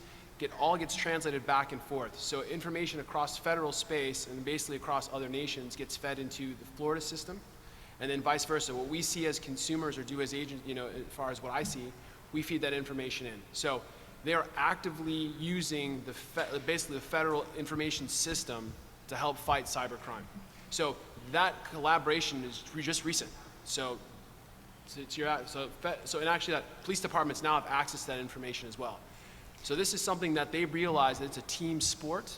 all gets translated back and forth. So information across federal space and basically across other nations gets fed into the Florida system. And then vice versa. What we see as consumers or do as agents, as far as what I see, we feed that information in. So they are actively using basically the federal information system to help fight cybercrime. So that collaboration is just recent. So and actually that police departments now have access to that information as well. So this is something that they realize that it's a team sport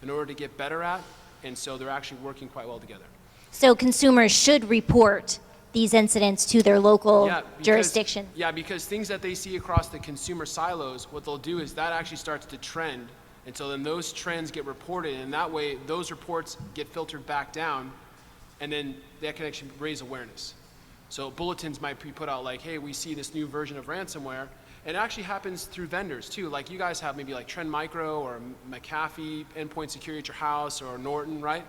in order to get better at, and so they're actually working quite well together. So consumers should report these incidents to their local because- jurisdiction? Yeah, because things that they see across the consumer silos, what they'll do is that actually starts to trend, and so then those trends get reported, and that way those reports get filtered back down, and then that can actually raise awareness. So bulletins might be put out like, hey, we see this new version of ransomware. And it actually happens through vendors too. Like you guys have maybe like Trend Micro or McAfee endpoint security at your house or Norton, right?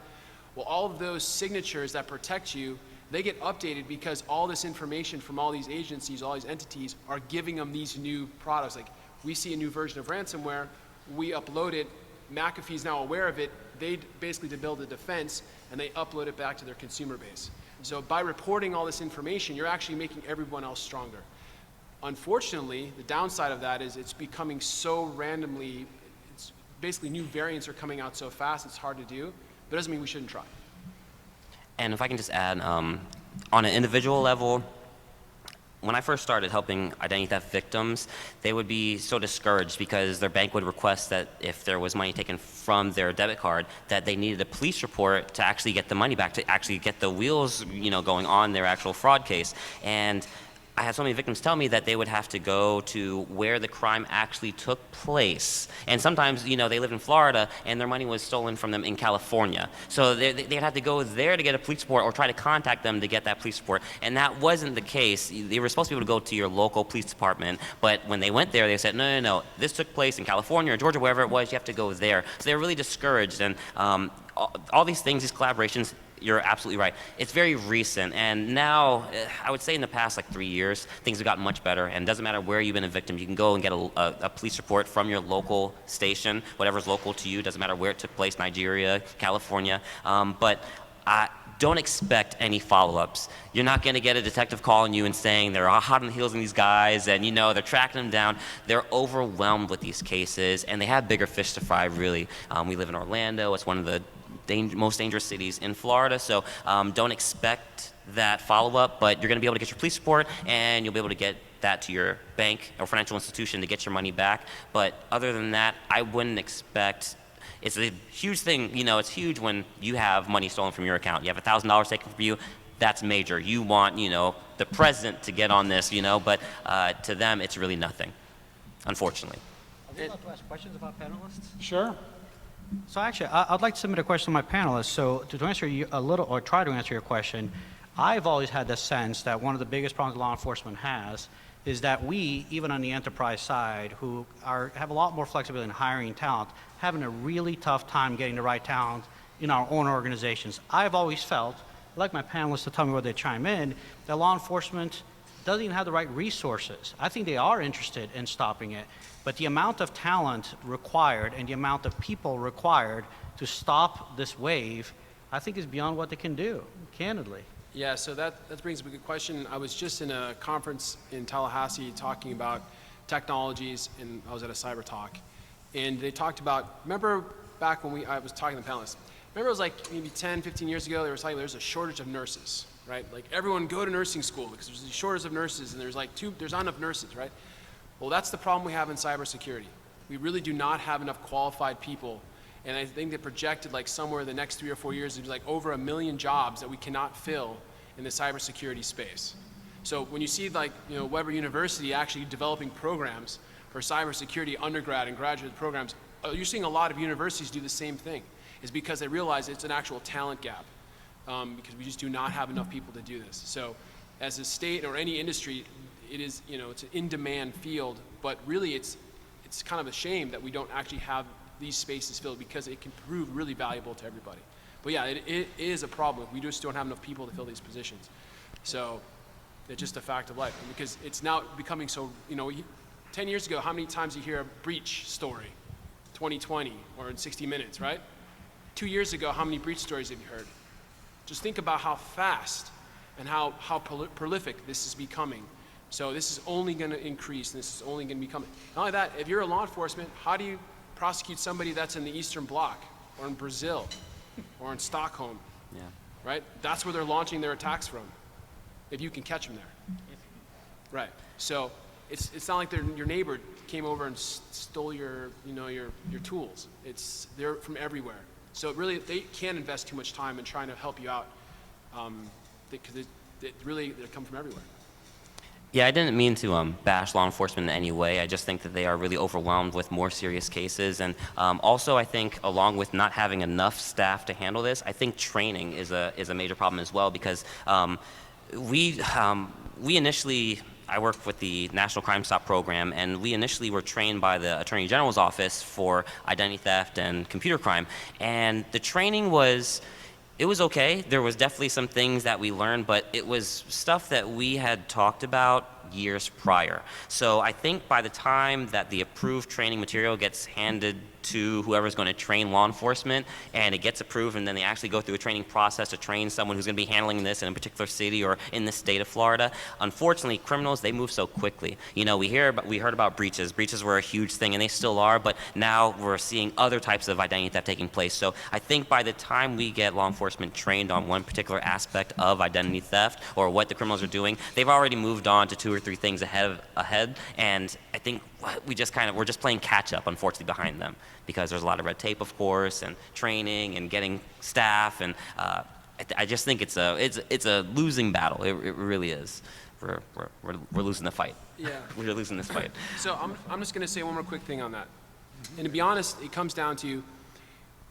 Well, all of those signatures that protect you, they get updated because all this information from all these agencies, all these entities are giving them these new products. Like we see a new version of ransomware, we upload it, McAfee's now aware of it, they basically to build a defense and they upload it back to their consumer base. So by reporting all this information, you're actually making everyone else stronger. Unfortunately, the downside of that is it's becoming so randomly, it's basically new variants are coming out so fast, it's hard to do, but it doesn't mean we shouldn't try. And if I can just add, on an individual level, when I first started helping identity theft victims, they would be so discouraged because their bank would request that if there was money taken from their debit card, that they needed a police report to actually get the money back, to actually get the wheels, going on their actual fraud case. And I had so many victims tell me that they would have to go to where the crime actually took place. And sometimes, they lived in Florida and their money was stolen from them in California. So they'd have to go there to get a police report or try to contact them to get that police report. And that wasn't the case. They were supposed to be able to go to your local police department, but when they went there, they said, no, this took place in California or Georgia, wherever it was, you have to go there. So they were really discouraged. And all these things, these collaborations, you're absolutely right. It's very recent, and now, I would say in the past 3 years, things have gotten much better, and it doesn't matter where you've been a victim. You can go and get a police report from your local station, whatever's local to you, doesn't matter where it took place, Nigeria, California. But don't expect any follow-ups. You're not going to get a detective calling you and saying they're hot on the heels of these guys and, they're tracking them down. They're overwhelmed with these cases, and they have bigger fish to fry, really. We live in Orlando. It's one of the most dangerous cities in Florida, so don't expect that follow-up, but you're going to be able to get your police report, and you'll be able to get that to your bank or financial institution to get your money back. But other than that, I wouldn't expect. It's a huge thing, it's huge when you have money stolen from your account. You have $1,000 taken from you, that's major. You want, the president to get on this, but to them, it's really nothing, unfortunately. Are we allowed to ask questions about panelists? Sure. So actually, I'd like to submit a question to my panelists. So to answer you a little, or try to answer your question, I've always had the sense that one of the biggest problems law enforcement has is that we, even on the enterprise side, who have a lot more flexibility in hiring talent, having a really tough time getting the right talent in our own organizations. I've always felt, I'd like my panelists to tell me where they chime in, that law enforcement doesn't even have the right resources. I think they are interested in stopping it, but the amount of talent required and the amount of people required to stop this wave, I think is beyond what they can do, candidly. Yeah, so that brings up a good question. I was just in a conference in Tallahassee talking about technologies, and I was at a cyber talk, and they talked about, remember back when I was talking to the panelists, remember it was like maybe 10, 15 years ago, they were talking there's a shortage of nurses, right? Like everyone go to nursing school because there's a shortage of nurses and there's not enough nurses, right? Well, that's the problem we have in cybersecurity. We really do not have enough qualified people. And I think they projected like somewhere in the next 3 or 4 years, there's like over 1 million jobs that we cannot fill in the cybersecurity space. So when you see like, Weber University actually developing programs for cybersecurity undergrad and graduate programs, you're seeing a lot of universities do the same thing. Is because they realize it's an actual talent gap because we just do not have enough people to do this. So as a state or any industry, it is, it's an in-demand field, but really it's kind of a shame that we don't actually have these spaces filled because it can prove really valuable to everybody. But yeah, it is a problem. We just don't have enough people to fill these positions. So it's just a fact of life because it's now becoming so, 10 years ago, how many times you hear a breach story? 2020 or in 60 Minutes, right? 2 years ago, how many breach stories have you heard? Just think about how fast and how prolific this is becoming. So this is only going to increase, and this is only going to be coming. Not only that, if you're a law enforcement, how do you prosecute somebody that's in the Eastern Bloc or in Brazil or in Stockholm? Yeah. Right? That's where they're launching their attacks from, if you can catch them there. Right. So it's not like your neighbor came over and stole your tools. They're from everywhere. So really, they can't invest too much time in trying to help you out because they come from everywhere. Yeah, I didn't mean to bash law enforcement in any way. I just think that they are really overwhelmed with more serious cases. And also, I think, along with not having enough staff to handle this, I think training is a major problem as well because we initially, I worked with the National Crime Stop program, and we initially were trained by the Attorney General's office for identity theft and computer crime. And the training was okay. There was definitely some things that we learned, but it was stuff that we had talked about years prior. So I think by the time that the approved training material gets handed to whoever's going to train law enforcement and it gets approved and then they actually go through a training process to train someone who's going to be handling this in a particular city or in the state of Florida, unfortunately criminals, they move so quickly. We heard about breaches. Breaches were a huge thing and they still are, but now we're seeing other types of identity theft taking place. So I think by the time we get law enforcement trained on one particular aspect of identity theft or what the criminals are doing, they've already moved on to 2 or 3 things ahead, and I think we're just playing catch up, unfortunately, behind them because there's a lot of red tape, of course, and training and getting staff, and I just think it's a losing battle. It really is. We're losing the fight. Yeah. We're losing this fight. So I'm just going to say one more quick thing on that, and to be honest, it comes down to,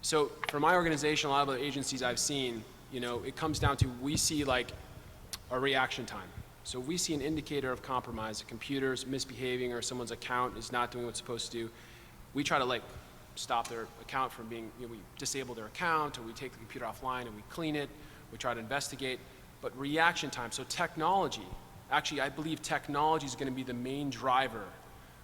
so for my organization, a lot of other agencies I've seen, it comes down to we see like a reaction time. So if we see an indicator of compromise, a computer's misbehaving or someone's account is not doing what it's supposed to do, we try to stop their account from being, we disable their account or we take the computer offline and we clean it, we try to investigate. But reaction time, so technology, actually I believe technology is going to be the main driver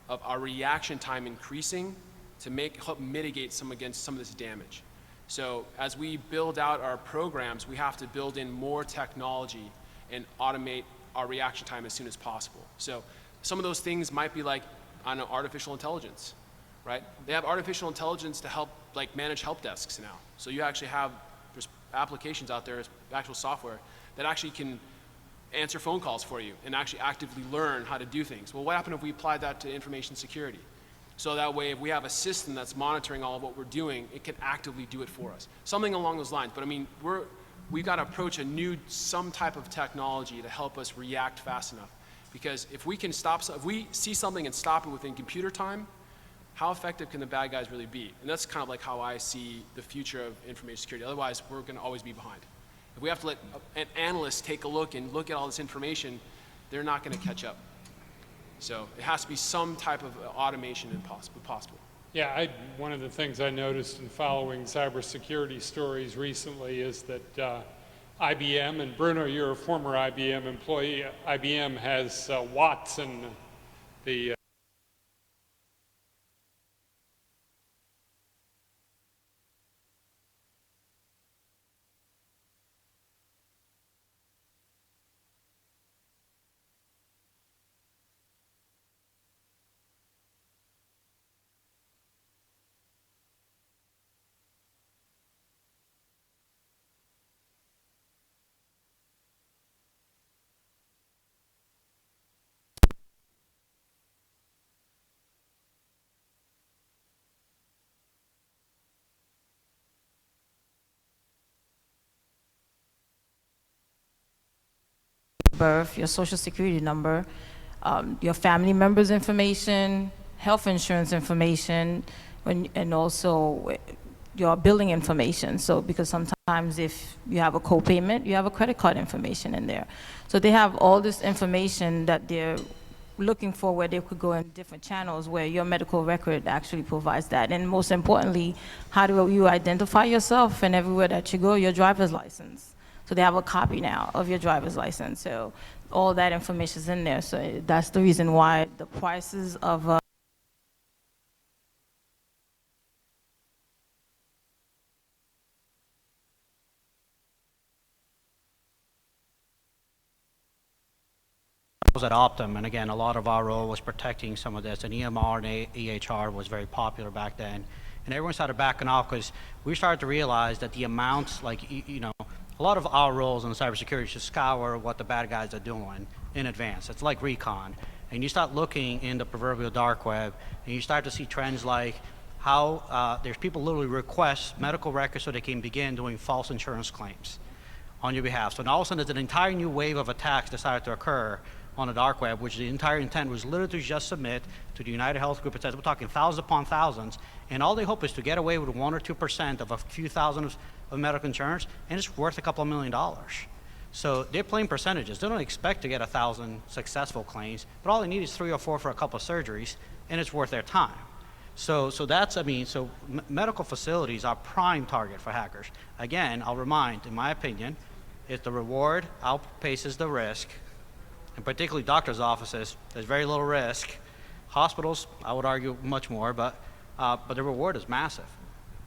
of our reaction time increasing to help mitigate some of this damage. So as we build out our programs, we have to build in more technology and automate our reaction time as soon as possible. So some of those things might be like, I don't know, artificial intelligence, right? They have artificial intelligence to help like manage help desks now. So you actually have, there's applications out there, actual software that actually can answer phone calls for you and actually actively learn how to do things. Well, what happened if we applied that to information security? So that way, if we have a system that's monitoring all of what we're doing, it can actively do it for us. Something along those lines. But I mean, we've got to approach some type of technology to help us react fast enough. Because if we can if we see something and stop it within computer time, how effective can the bad guys really be? And that's kind of like how I see the future of information security. Otherwise, we're going to always be behind. If we have to let an analyst take a look and look at all this information, they're not going to catch up. So it has to be some type of automation possible. Yeah, one of the things I noticed in following cybersecurity stories recently is that IBM, and Bruno, you're a former IBM employee, IBM has Watson, the birth, your social security number, your family members' information, health insurance information, and also your billing information. So because sometimes if you have a co-payment, you have a credit card information in there. So they have all this information that they're looking for where they could go in different channels where your medical record actually provides that. And most importantly, how do you identify yourself? And everywhere that you go, your driver's license. So they have a copy now of your driver's license. So all that information is in there. So that's the reason why the prices of was at Optum, and again, a lot of our role was protecting some of this, and EMR and EHR was very popular back then. And everyone started backing off because we started to realize that the amounts, like, you know, a lot of our roles in cybersecurity is to scour what the bad guys are doing in advance. It's like recon. And you start looking in the proverbial dark web, and you start to see trends like how there's people literally request medical records so they can begin doing false insurance claims on your behalf. So now all of a sudden there's an entire new wave of attacks that started to occur on the dark web, which the entire intent was literally to just submit to the United Health Group. We're talking thousands upon thousands, and all they hope is to get away with 1 or 2% of a few thousand of medical insurance, and it's worth a couple of $1 million. So they're playing percentages. They don't expect to get 1,000 successful claims, but all they need is 3 or 4 for a couple of surgeries, and it's worth their time. So that's, I mean, so medical facilities are prime target for hackers. Again, I'll remind, in my opinion, if the reward outpaces the risk, and particularly doctors' offices, there's very little risk. Hospitals, I would argue much more, but the reward is massive.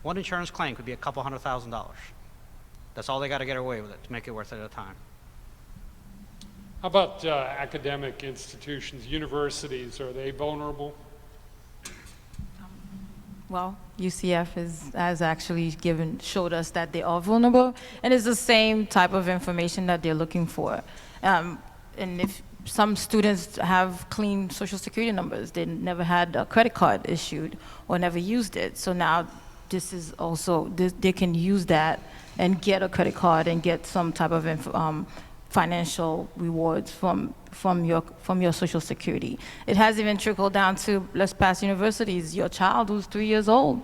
One insurance claim could be a couple $100,000. That's all they got to get away with it to make it worth it at a time. How about academic institutions, universities? Are they vulnerable? Well, UCF has actually showed us that they are vulnerable, and it's the same type of information that they're looking for. And if some students have clean social security numbers, they never had a credit card issued or never used it. So now this is also, they can use that and get a credit card and get some type of financial rewards from your social security. It has even trickled down to, let's pass universities, your child who's 3 years old.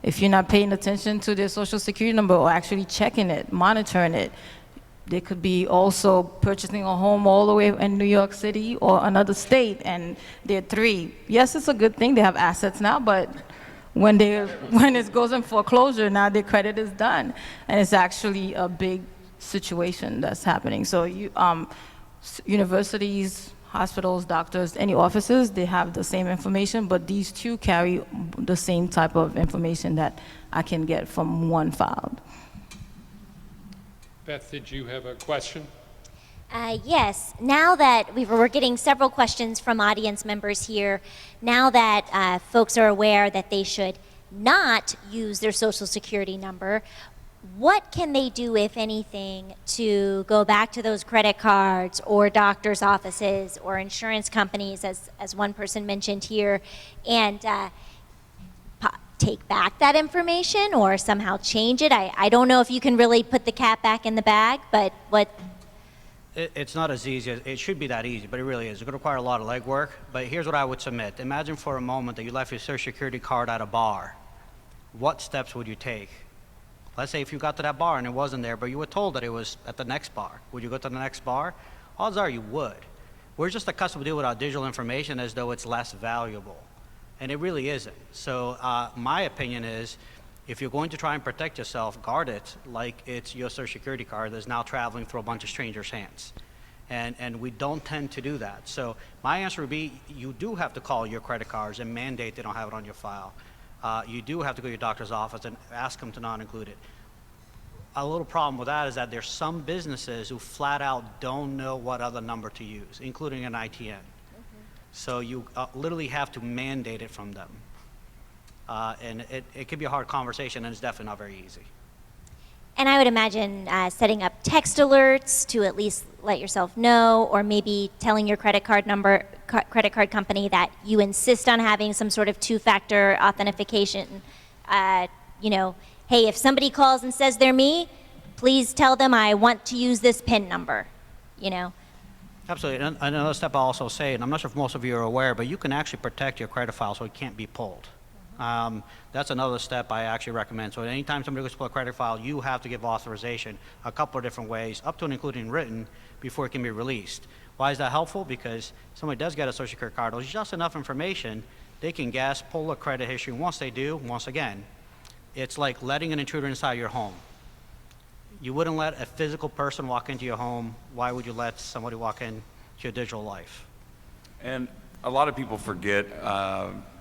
If you're not paying attention to their social security number or actually checking it, monitoring it, they could be also purchasing a home all the way in New York City or another state, and they're 3. Yes, it's a good thing they have assets now, but when it goes in foreclosure, now their credit is done, and it's actually a big situation that's happening. So universities, hospitals, doctors, any offices, they have the same information, but these two carry the same type of information that I can get from one file. Beth, did you have a question? Yes, now that we're getting several questions from audience members here, now that folks are aware that they should not use their social security number, what can they do, if anything, to go back to those credit cards or doctor's offices or insurance companies, as one person mentioned here, and take back that information or somehow change it? I don't know if you can really put the cat back in the bag, but what... It's not as easy as, it should be that easy, but it really is. It's going to require a lot of legwork, but here's what I would submit. Imagine for a moment that you left your social security card at a bar. What steps would you take? Let's say if you got to that bar and it wasn't there, but you were told that it was at the next bar. Would you go to the next bar? Odds are you would. We're just accustomed to deal with our digital information as though it's less valuable, and it really isn't. So my opinion is, if you're going to try and protect yourself, guard it like it's your social security card that's now traveling through a bunch of strangers' hands. And we don't tend to do that. So my answer would be, you do have to call your credit cards and mandate they don't have it on your file. You do have to go to your doctor's office and ask them to not include it. A little problem with that is that there's some businesses who flat out don't know what other number to use, including an ITN. So you literally have to mandate it from them. And it could be a hard conversation, and it's definitely not very easy. And I would imagine setting up text alerts to at least let yourself know, or maybe telling your credit card company that you insist on having some sort of two-factor authentication. You know, hey, if somebody calls and says they're me, please tell them I want to use this PIN number, you know. Absolutely. And another step I'll also say, and I'm not sure if most of you are aware, but you can actually protect your credit file so it can't be pulled. That's another step I actually recommend. So anytime somebody goes to pull a credit file, you have to give authorization a couple of different ways, up to and including written, before it can be released. Why is that helpful? Because somebody does get a social security card, there's just enough information, they can guess, pull a credit history, and once they do, once again, it's like letting an intruder inside your home. You wouldn't let a physical person walk into your home. Why would you let somebody walk into your digital life? And a lot of people forget,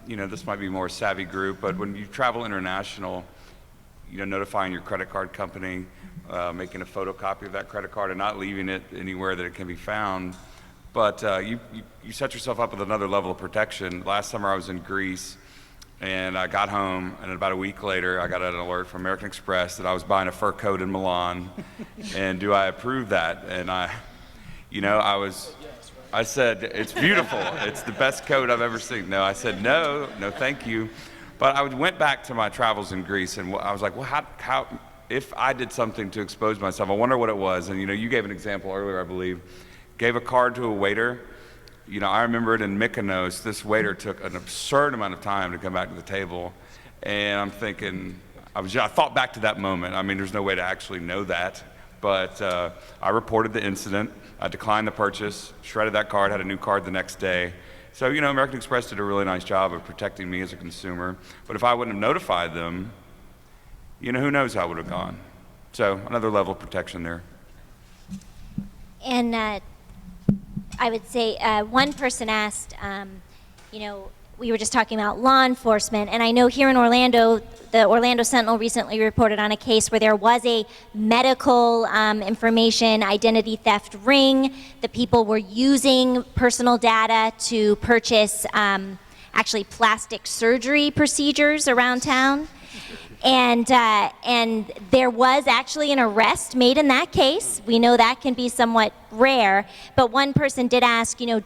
you know, this might be a more savvy group, but when you travel international, you know, notifying your credit card company, making a photocopy of that credit card and not leaving it anywhere that it can be found. But you set yourself up with another level of protection. Last summer I was in Greece, and I got home, and about a week later I got an alert from American Express that I was buying a fur coat in Milan, and do I approve that? And I said, it's beautiful. It's the best coat I've ever seen. No, I said, no, thank you. But I went back to my travels in Greece, and I was like, well, how, if I did something to expose myself, I wonder what it was. And, you know, you gave an example earlier, I believe. Gave a card to a waiter. You know, I remember it in Mykonos, this waiter took an absurd amount of time to come back to the table. And I'm thinking, I thought back to that moment. I mean, there's no way to actually know that. But I reported the incident. I declined the purchase, shredded that card, had a new card the next day. So, you know, American Express did a really nice job of protecting me as a consumer. But if I wouldn't have notified them, you know, who knows how it would have gone. So another level of protection there. And I would say one person asked, you know, we were just talking about law enforcement, and I know here in Orlando, the Orlando Sentinel recently reported on a case where there was a medical information identity theft ring. The people were using personal data to purchase actually plastic surgery procedures around town. And there was actually an arrest made in that case. We know that can be somewhat rare, but one person did ask, you know,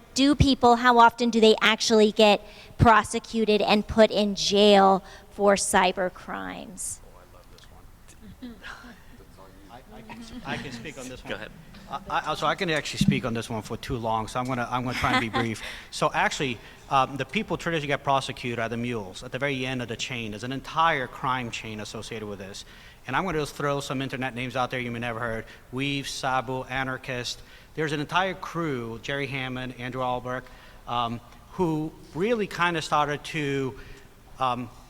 how often do they actually get prosecuted and put in jail for cyber crimes? Oh, I love this one. I can speak on this one. Go ahead. So I can actually speak on this one for too long, so I'm gonna try and be brief. So actually, the people traditionally get prosecuted are the mules at the very end of the chain. There's an entire crime chain associated with this. And I'm gonna just throw some internet names out there you may never heard. Weave, Sabu, Anarchist. There's an entire crew, Jerry Hammond, Andrew Albrecht, who really kind of started to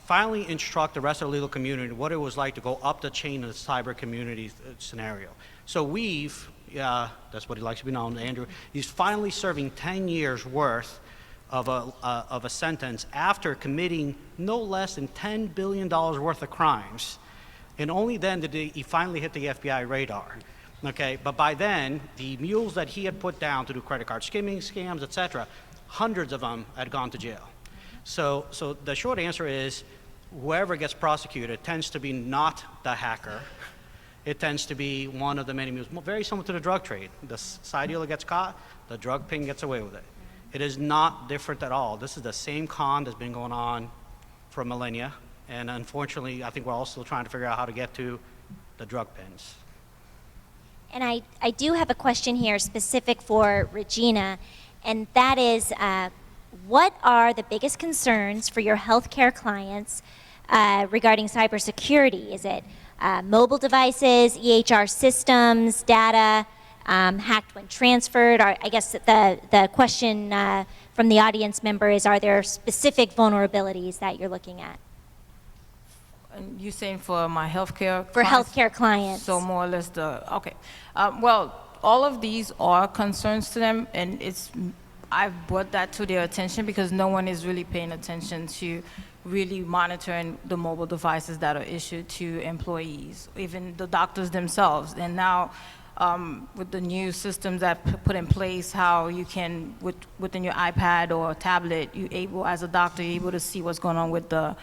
finally instruct the rest of the legal community what it was like to go up the chain of the cyber community scenario. So Weave, that's what he likes to be known, Andrew, he's finally serving 10 years worth of a sentence after committing no less than $10 billion worth of crimes. And only then did he finally hit the FBI radar. Okay, but by then, the mules that he had put down to do credit card skimming scams, etc., hundreds of them had gone to jail. So the short answer is, whoever gets prosecuted tends to be not the hacker. It tends to be one of the many mules, very similar to the drug trade. The side dealer gets caught, the drug ping gets away with it. It is not different at all. This is the same con that's been going on for millennia, and unfortunately, I think we're all still trying to figure out how to get to the drug pins. And I do have a question here specific for Regina, and that is, what are the biggest concerns for your healthcare clients regarding cybersecurity? Is it mobile devices, EHR systems, data, hacked when transferred? I guess the question from the audience member is, are there specific vulnerabilities that you're looking at? And you saying for my healthcare For clients? healthcare clients. So more or less okay. Well, all of these are concerns to them, and I've brought that to their attention because no one is really paying attention to really monitoring the mobile devices that are issued to employees, even the doctors themselves. And now, with the new systems that put in place, how you can, within your iPad or tablet, as a doctor, you're able to see what's going on with the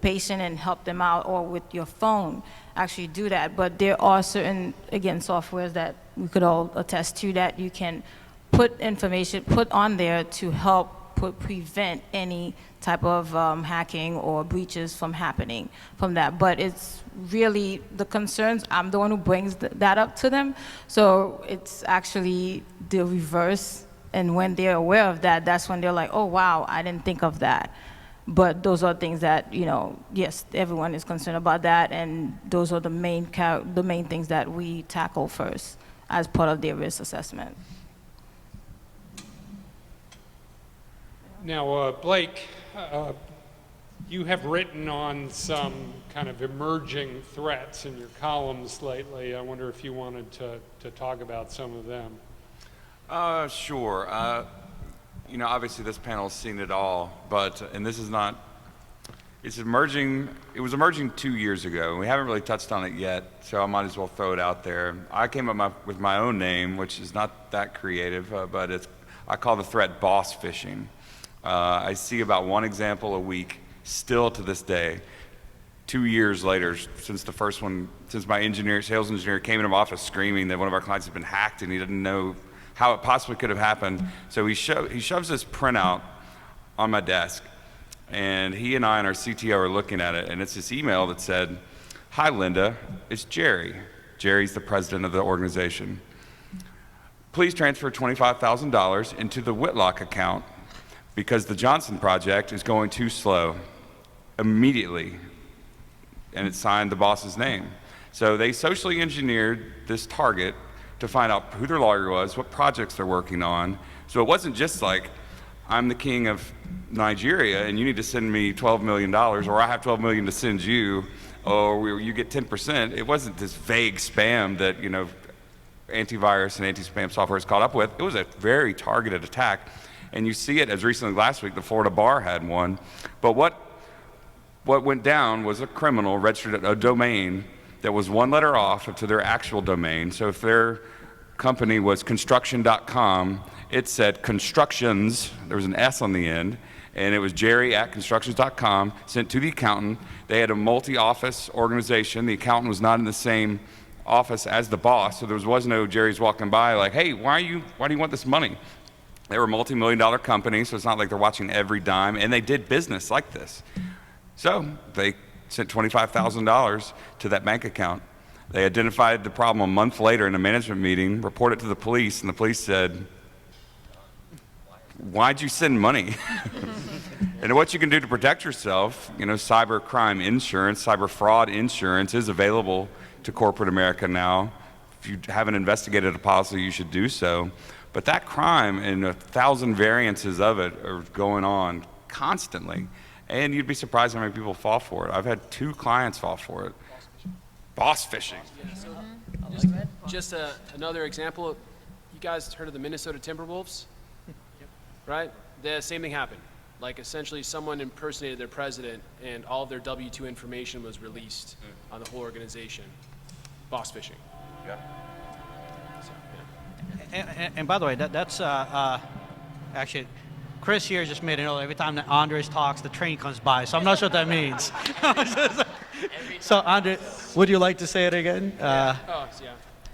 patient and help them out, or with your phone, actually do that. But there are certain, again, softwares that we could all attest to that you can put on there to help prevent any type of hacking or breaches from happening from that. But it's really the concerns, I'm the one who brings that up to them. So it's actually the reverse. And when they're aware of that, that's when they're like, oh, wow, I didn't think of that. But those are things that, yes, everyone is concerned about that, and those are the main things that we tackle first as part of their risk assessment. Now, Blake, you have written on some kind of emerging threats in your columns lately. I wonder if you wanted to talk about some of them. Sure. Obviously this panel has seen it all, and this is not, it was emerging 2 years ago. We haven't really touched on it yet, so I might as well throw it out there. I came up with my own name, which is not that creative, but I call the threat boss phishing. I see about one example a week, still to this day, 2 years later, since my sales engineer came into my office screaming that one of our clients had been hacked and he didn't know how it possibly could have happened. So he shoves this printout on my desk, and he and I and our CTO are looking at it, and it's this email that said, "Hi Linda, it's Jerry. Jerry's the president of the organization. Please transfer $25,000 into the Whitlock account because the Johnson project is going too slow. Immediately." And it signed the boss's name. So they socially engineered this target to find out who their lawyer was, what projects they're working on. So it wasn't just like, I'm the king of Nigeria and you need to send me $12 million, or I have $12 million to send you, or you get 10%. It wasn't this vague spam that antivirus and anti-spam software is caught up with. It was a very targeted attack. And you see it as recently last week, the Florida bar had one. But what went down was a criminal registered a domain that was one letter off to their actual domain. So if their company was construction.com, it said constructions, there was an S on the end, and it was jerry@constructions.com, sent to the accountant. They had a multi-office organization. The accountant was not in the same office as the boss, so there was no Jerry's walking by like, hey, why do you want this money? They were a multi-million-dollar company, so it's not like they're watching every dime, and they did business like this. So they sent $25,000 to that bank account. They identified the problem a month later in a management meeting, reported it to the police, and the police said, why'd you send money? And what you can do to protect yourself, cyber crime insurance, cyber fraud insurance is available to corporate America now. If you haven't investigated a policy, you should do so. But that crime and 1,000 variances of it are going on constantly. And you'd be surprised how many people fall for it. I've had 2 clients fall for it. Boss phishing. Just another example. You guys heard of the Minnesota Timberwolves? Right? The same thing happened. Like essentially someone impersonated their president and all of their W-2 information was released on the whole organization. Boss phishing. Yeah. So, yeah. And by the way, that's actually, Chris here just made it know every time that Andres talks, the train comes by. So I'm not sure what that means. So Andre, would you like to say it again? Yeah.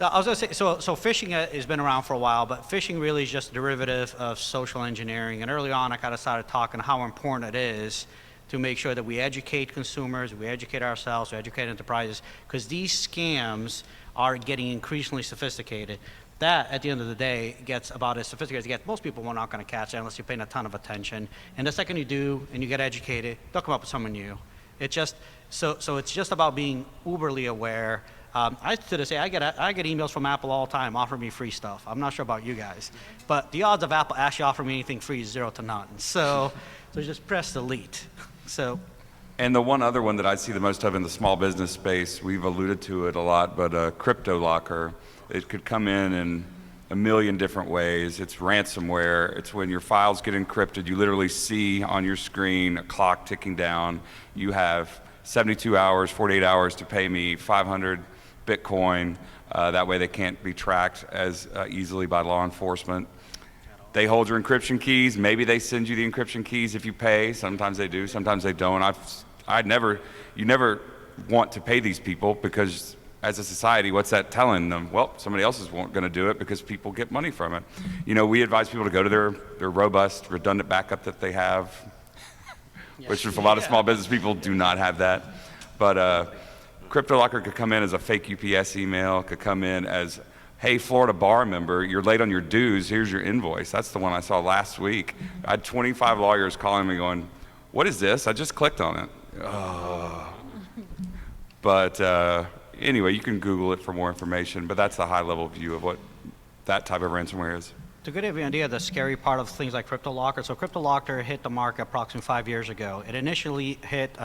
I was going to say, so phishing has been around for a while, but phishing really is just a derivative of social engineering. And early on, I kind of started talking how important it is to make sure that we educate consumers, we educate ourselves, we educate enterprises, because these scams are getting increasingly sophisticated. That, at the end of the day, gets about as sophisticated as it gets. Most people are not going to catch it unless you're paying a ton of attention. And the second you do, and you get educated, they'll come up with someone new. It just, so it's just about being uberly aware. I to this day, I get emails from Apple all the time offering me free stuff. I'm not sure about you guys, but the odds of Apple actually offering me anything free is 0 to none. So just press delete. So. And the one other one that I see the most of in the small business space, we've alluded to it a lot, but crypto locker. It could come in a million different ways. It's ransomware. It's when your files get encrypted, you literally see on your screen a clock ticking down. You have 72 hours, 48 hours to pay me 500 Bitcoin. That way they can't be tracked as easily by law enforcement. They hold your encryption keys. Maybe they send you the encryption keys if you pay. Sometimes they do, sometimes they don't. You never want to pay these people because as a society, what's that telling them? Well, somebody else is going to do it because people get money from it. You know, we advise people to go to their robust, redundant backup that they have, which for a lot of small business people do not have that. But CryptoLocker could come in as a fake UPS email, could come in as, hey, Florida bar member, you're late on your dues, here's your invoice. That's the one I saw last week. I had 25 lawyers calling me going, what is this? I just clicked on it. But anyway, you can Google it for more information, but that's the high-level view of what that type of ransomware is. To give you an idea of the scary part of things like CryptoLocker, so CryptoLocker hit the market approximately 5 years ago. It initially hit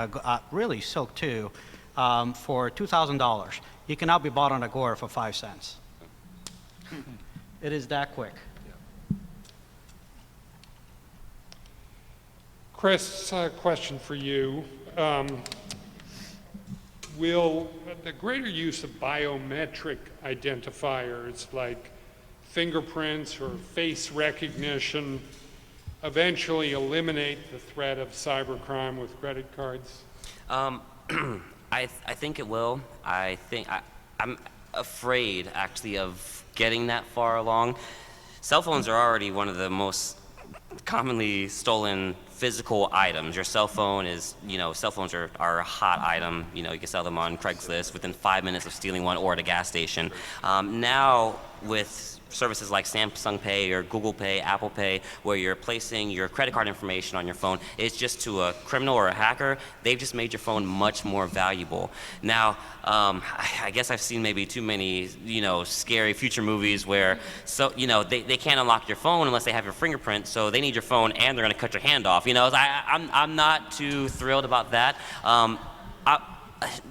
really Silk 2 for $2,000. You can now be bought on Agora for 5 cents. It is that quick. Chris, question for you. Will the greater use of biometric identifiers like fingerprints or face recognition eventually eliminate the threat of cybercrime with credit cards? I think it will. I'm afraid actually of getting that far along. Cell phones are already one of the most commonly stolen physical items. Your cell phone is, cell phones are a hot item. You can sell them on Craigslist within 5 minutes of stealing one or at a gas station. Now with services like Samsung Pay or Google Pay, Apple Pay, where you're placing your credit card information on your phone, it's just to a criminal or a hacker, they've just made your phone much more valuable. Now, I guess I've seen maybe too many, scary future movies where, they can't unlock your phone unless they have your fingerprint, so they need your phone and they're gonna cut your hand off. I'm not too thrilled about that.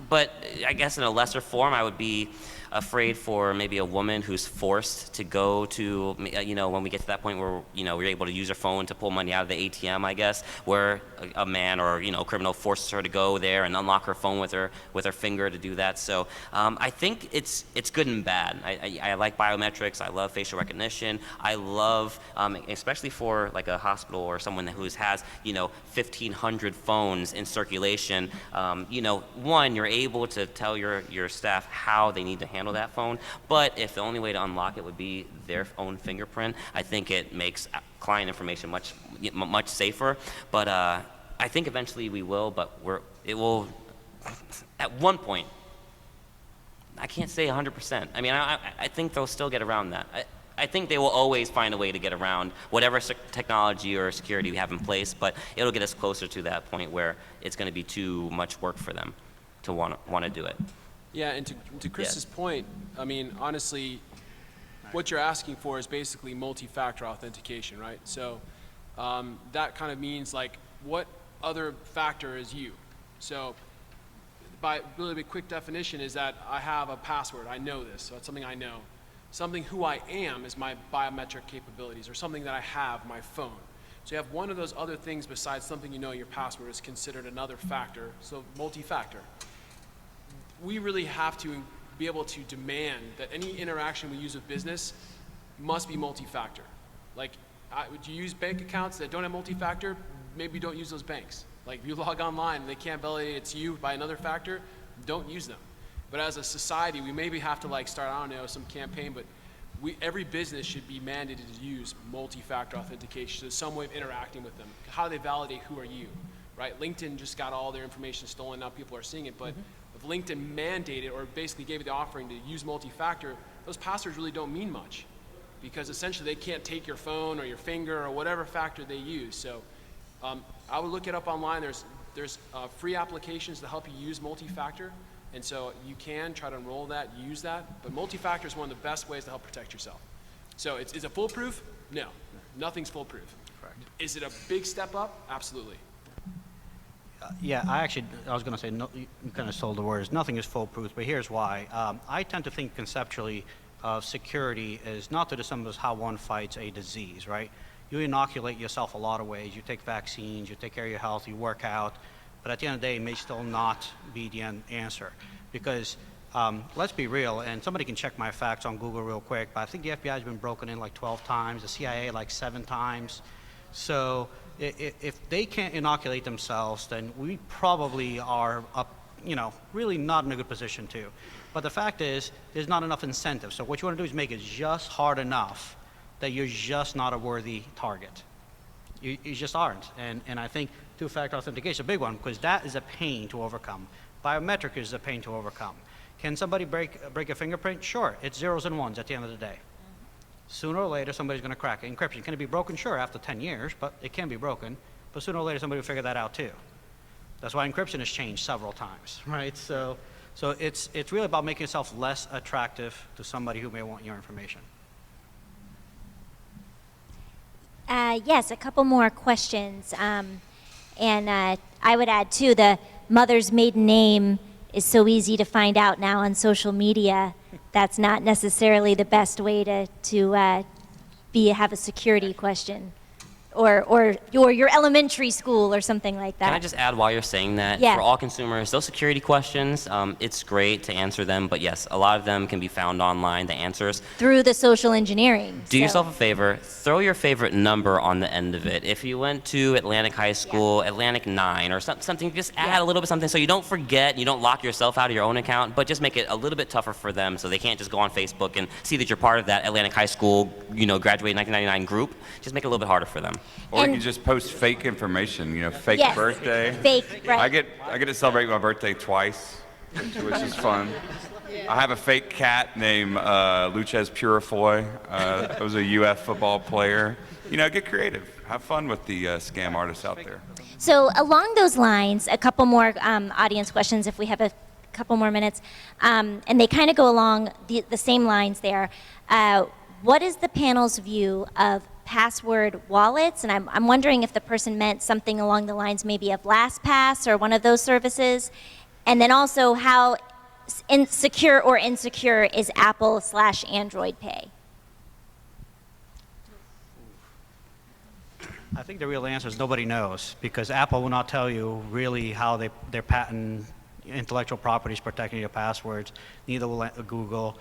But I guess in a lesser form, I would be afraid for maybe a woman who's forced to go to, when we get to that point where, we're able to use her phone to pull money out of the ATM, I guess, where a man or, criminal forces her to go there and unlock her phone with her finger to do that. So I think it's good and bad. I like biometrics. I love facial recognition. I love, especially for like a hospital or someone who has, 1,500 phones in circulation. One, you're able to tell your staff how they need to handle that phone, but if the only way to unlock it would be their own fingerprint, I think it makes client information much safer. But I think eventually we will, but it will at one point. I can't say 100%. I mean, I think they'll still get around that. I think they will always find a way to get around whatever technology or security we have in place, but it'll get us closer to that point where it's going to be too much work for them to want to do it. Yeah, and to Chris's point, I mean, honestly, what you're asking for is basically multi-factor authentication, right? So that kind of means like, what other factor is you? So by really big quick definition is that I have a password. I know this, so it's something I know. Something who I am is my biometric capabilities, or something that I have, my phone. So you have one of those other things besides something you know, your password is considered another factor, so multi-factor. We really have to be able to demand that any interaction we use with business must be multi-factor. Like, would you use bank accounts that don't have multi-factor? Maybe don't use those banks. Like, if you log online and they can't validate it's you by another factor, don't use them. But as a society, we maybe have to like start, I don't know, some campaign, but every business should be mandated to use multi-factor authentication. So some way of interacting with them. How do they validate who are you, right? LinkedIn just got all their information stolen, now people are seeing it, but if LinkedIn mandated or basically gave you the offering to use multi-factor, those passwords really don't mean much, because essentially they can't take your phone or your finger or whatever factor they use. So I would look it up online. There's free applications to help you use multi-factor. And so you can try to enroll that, use that, but multi-factor is one of the best ways to help protect yourself. So is it foolproof? No, nothing's foolproof. Correct. Is it a big step up? Absolutely. Yeah, I was going to say, no, you kind of stole the words. Nothing is foolproof, but here's why. I tend to think conceptually of security as not to the sum as how one fights a disease, right? You inoculate yourself a lot of ways. You take vaccines, you take care of your health, you work out. But at the end of the day, it may still not be the answer. Because let's be real, and somebody can check my facts on Google real quick, but I think the FBI has been broken in like 12 times, the CIA like 7 times. So if they can't inoculate themselves, then we probably are up, really not in a good position too. But the fact is, there's not enough incentive. So what you want to do is make it just hard enough that you're just not a worthy target. You just aren't. And I think two-factor authentication is a big one, because that is a pain to overcome. Biometric is a pain to overcome. Can somebody break a fingerprint? Sure, it's zeros and ones at the end of the day. Sooner or later, somebody's going to crack it. Encryption, can it be broken? Sure, after 10 years, but it can be broken. But sooner or later, somebody will figure that out too. That's why encryption has changed several times, right? So it's really about making yourself less attractive to somebody who may want your information. Yes, a couple more questions. And I would add, too, the mother's maiden name is so easy to find out now on social media. That's not necessarily the best way to have a security question. Or your elementary school or something like that. Can I just add while you're saying that? Yeah. For all consumers, those security questions, it's great to answer them, but yes, a lot of them can be found online, the answers. Through the social engineering. Do yourself a favor, throw your favorite number on the end of it. If you went to Atlantic High School, Atlantic 9 or something, just add a little bit something so you don't forget, you don't lock yourself out of your own account, but just make it a little bit tougher for them so they can't just go on Facebook and see that you're part of that Atlantic High School, graduated 1999 group. Just make it a little bit harder for them. Or you just post fake information, fake Yes. birthday. Fake, right. I get to celebrate my birthday twice, which is fun. I have a fake cat named Luchez Purifoy. That was a UF football player. Get creative. Have fun with the scam artists out there. So along those lines, a couple more audience questions if we have a couple more minutes. And they kind of go along the same lines there. What is the panel's view of password wallets? And I'm wondering if the person meant something along the lines maybe of LastPass or one of those services. And then also how secure or insecure is Apple/Android Pay? I think the real answer is nobody knows, because Apple will not tell you really how their patent intellectual property is protecting your passwords. Neither will Google.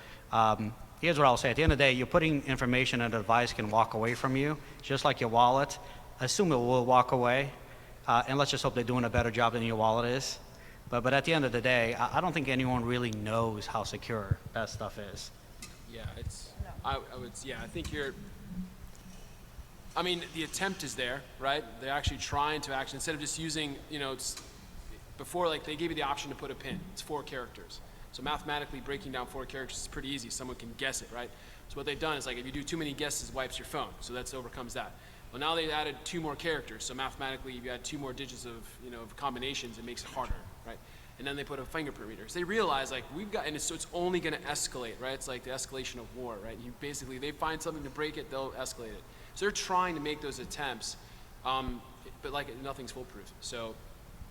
Here's what I'll say. At the end of the day, you're putting information and a device can walk away from you, just like your wallet. Assume it will walk away, and let's just hope they're doing a better job than your wallet is. But at the end of the day, I don't think anyone really knows how secure that stuff is. Yeah, I think the attempt is there, right? They're actually trying to instead of just using, before, like, they gave you the option to put a PIN. It's 4 characters. So mathematically breaking down 4 characters is pretty easy. Someone can guess it, right? So what they've done is, like, if you do too many guesses, it wipes your phone. So that overcomes that. Well, now they've added 2 more characters. So mathematically, if you add 2 more digits of combinations, it makes it harder, right? And then they put a fingerprint reader. So they realize, like, so it's only going to escalate, right? It's like the escalation of war, right? They find something to break it, they'll escalate it. So they're trying to make those attempts, but like nothing's foolproof. So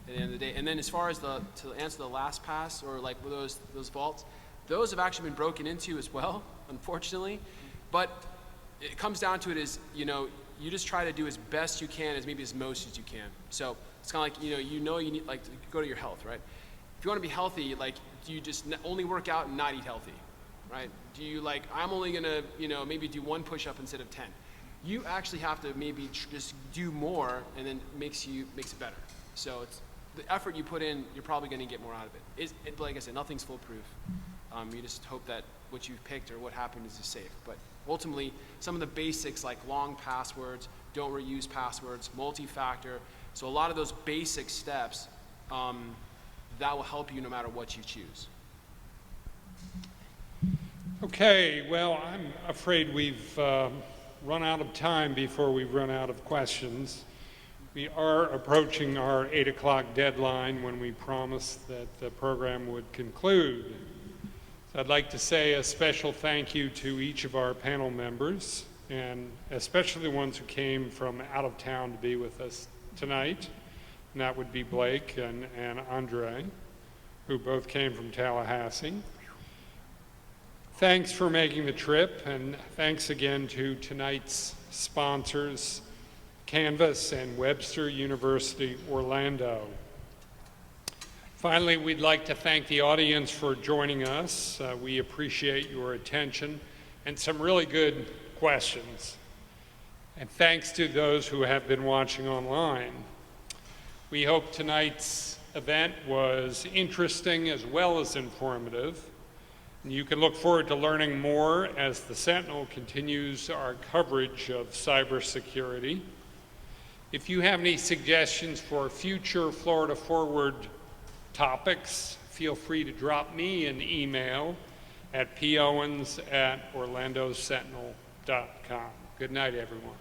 at the end of the day. And then as far as to answer the last pass or like those vaults, those have actually been broken into as well, unfortunately. But it comes down to it is, you know, you just try to do as best you can, as maybe as most as you can. So it's kind of like, you need like to go to your health, right? If you want to be healthy, like, do you just only work out and not eat healthy, right? Do you like, I'm only gonna, maybe do 1 push-up instead of 10. You actually have to maybe just do more, and then makes it better. So it's the effort you put in, you're probably going to get more out of it. Like I said, nothing's foolproof. You just hope that what you've picked or what happened is safe. But ultimately, some of the basics like long passwords, don't reuse passwords, multi-factor. So a lot of those basic steps, that will help you no matter what you choose. Okay, well, I'm afraid we've run out of time before we run out of questions. We are approaching our 8 o'clock deadline when we promised that the program would conclude. So I'd like to say a special thank you to each of our panel members, and especially the ones who came from out of town to be with us tonight. And that would be Blake and Andre, who both came from Tallahassee. Thanks for making the trip, and thanks again to tonight's sponsors, Canvas and Webster University Orlando. Finally, we'd like to thank the audience for joining us. We appreciate your attention and some really good questions. And thanks to those who have been watching online. We hope tonight's event was interesting as well as informative. You can look forward to learning more as the Sentinel continues our coverage of cybersecurity. If you have any suggestions for future Florida Forward topics, feel free to drop me an email at powens@orlandosentinel.com. Good night, everyone.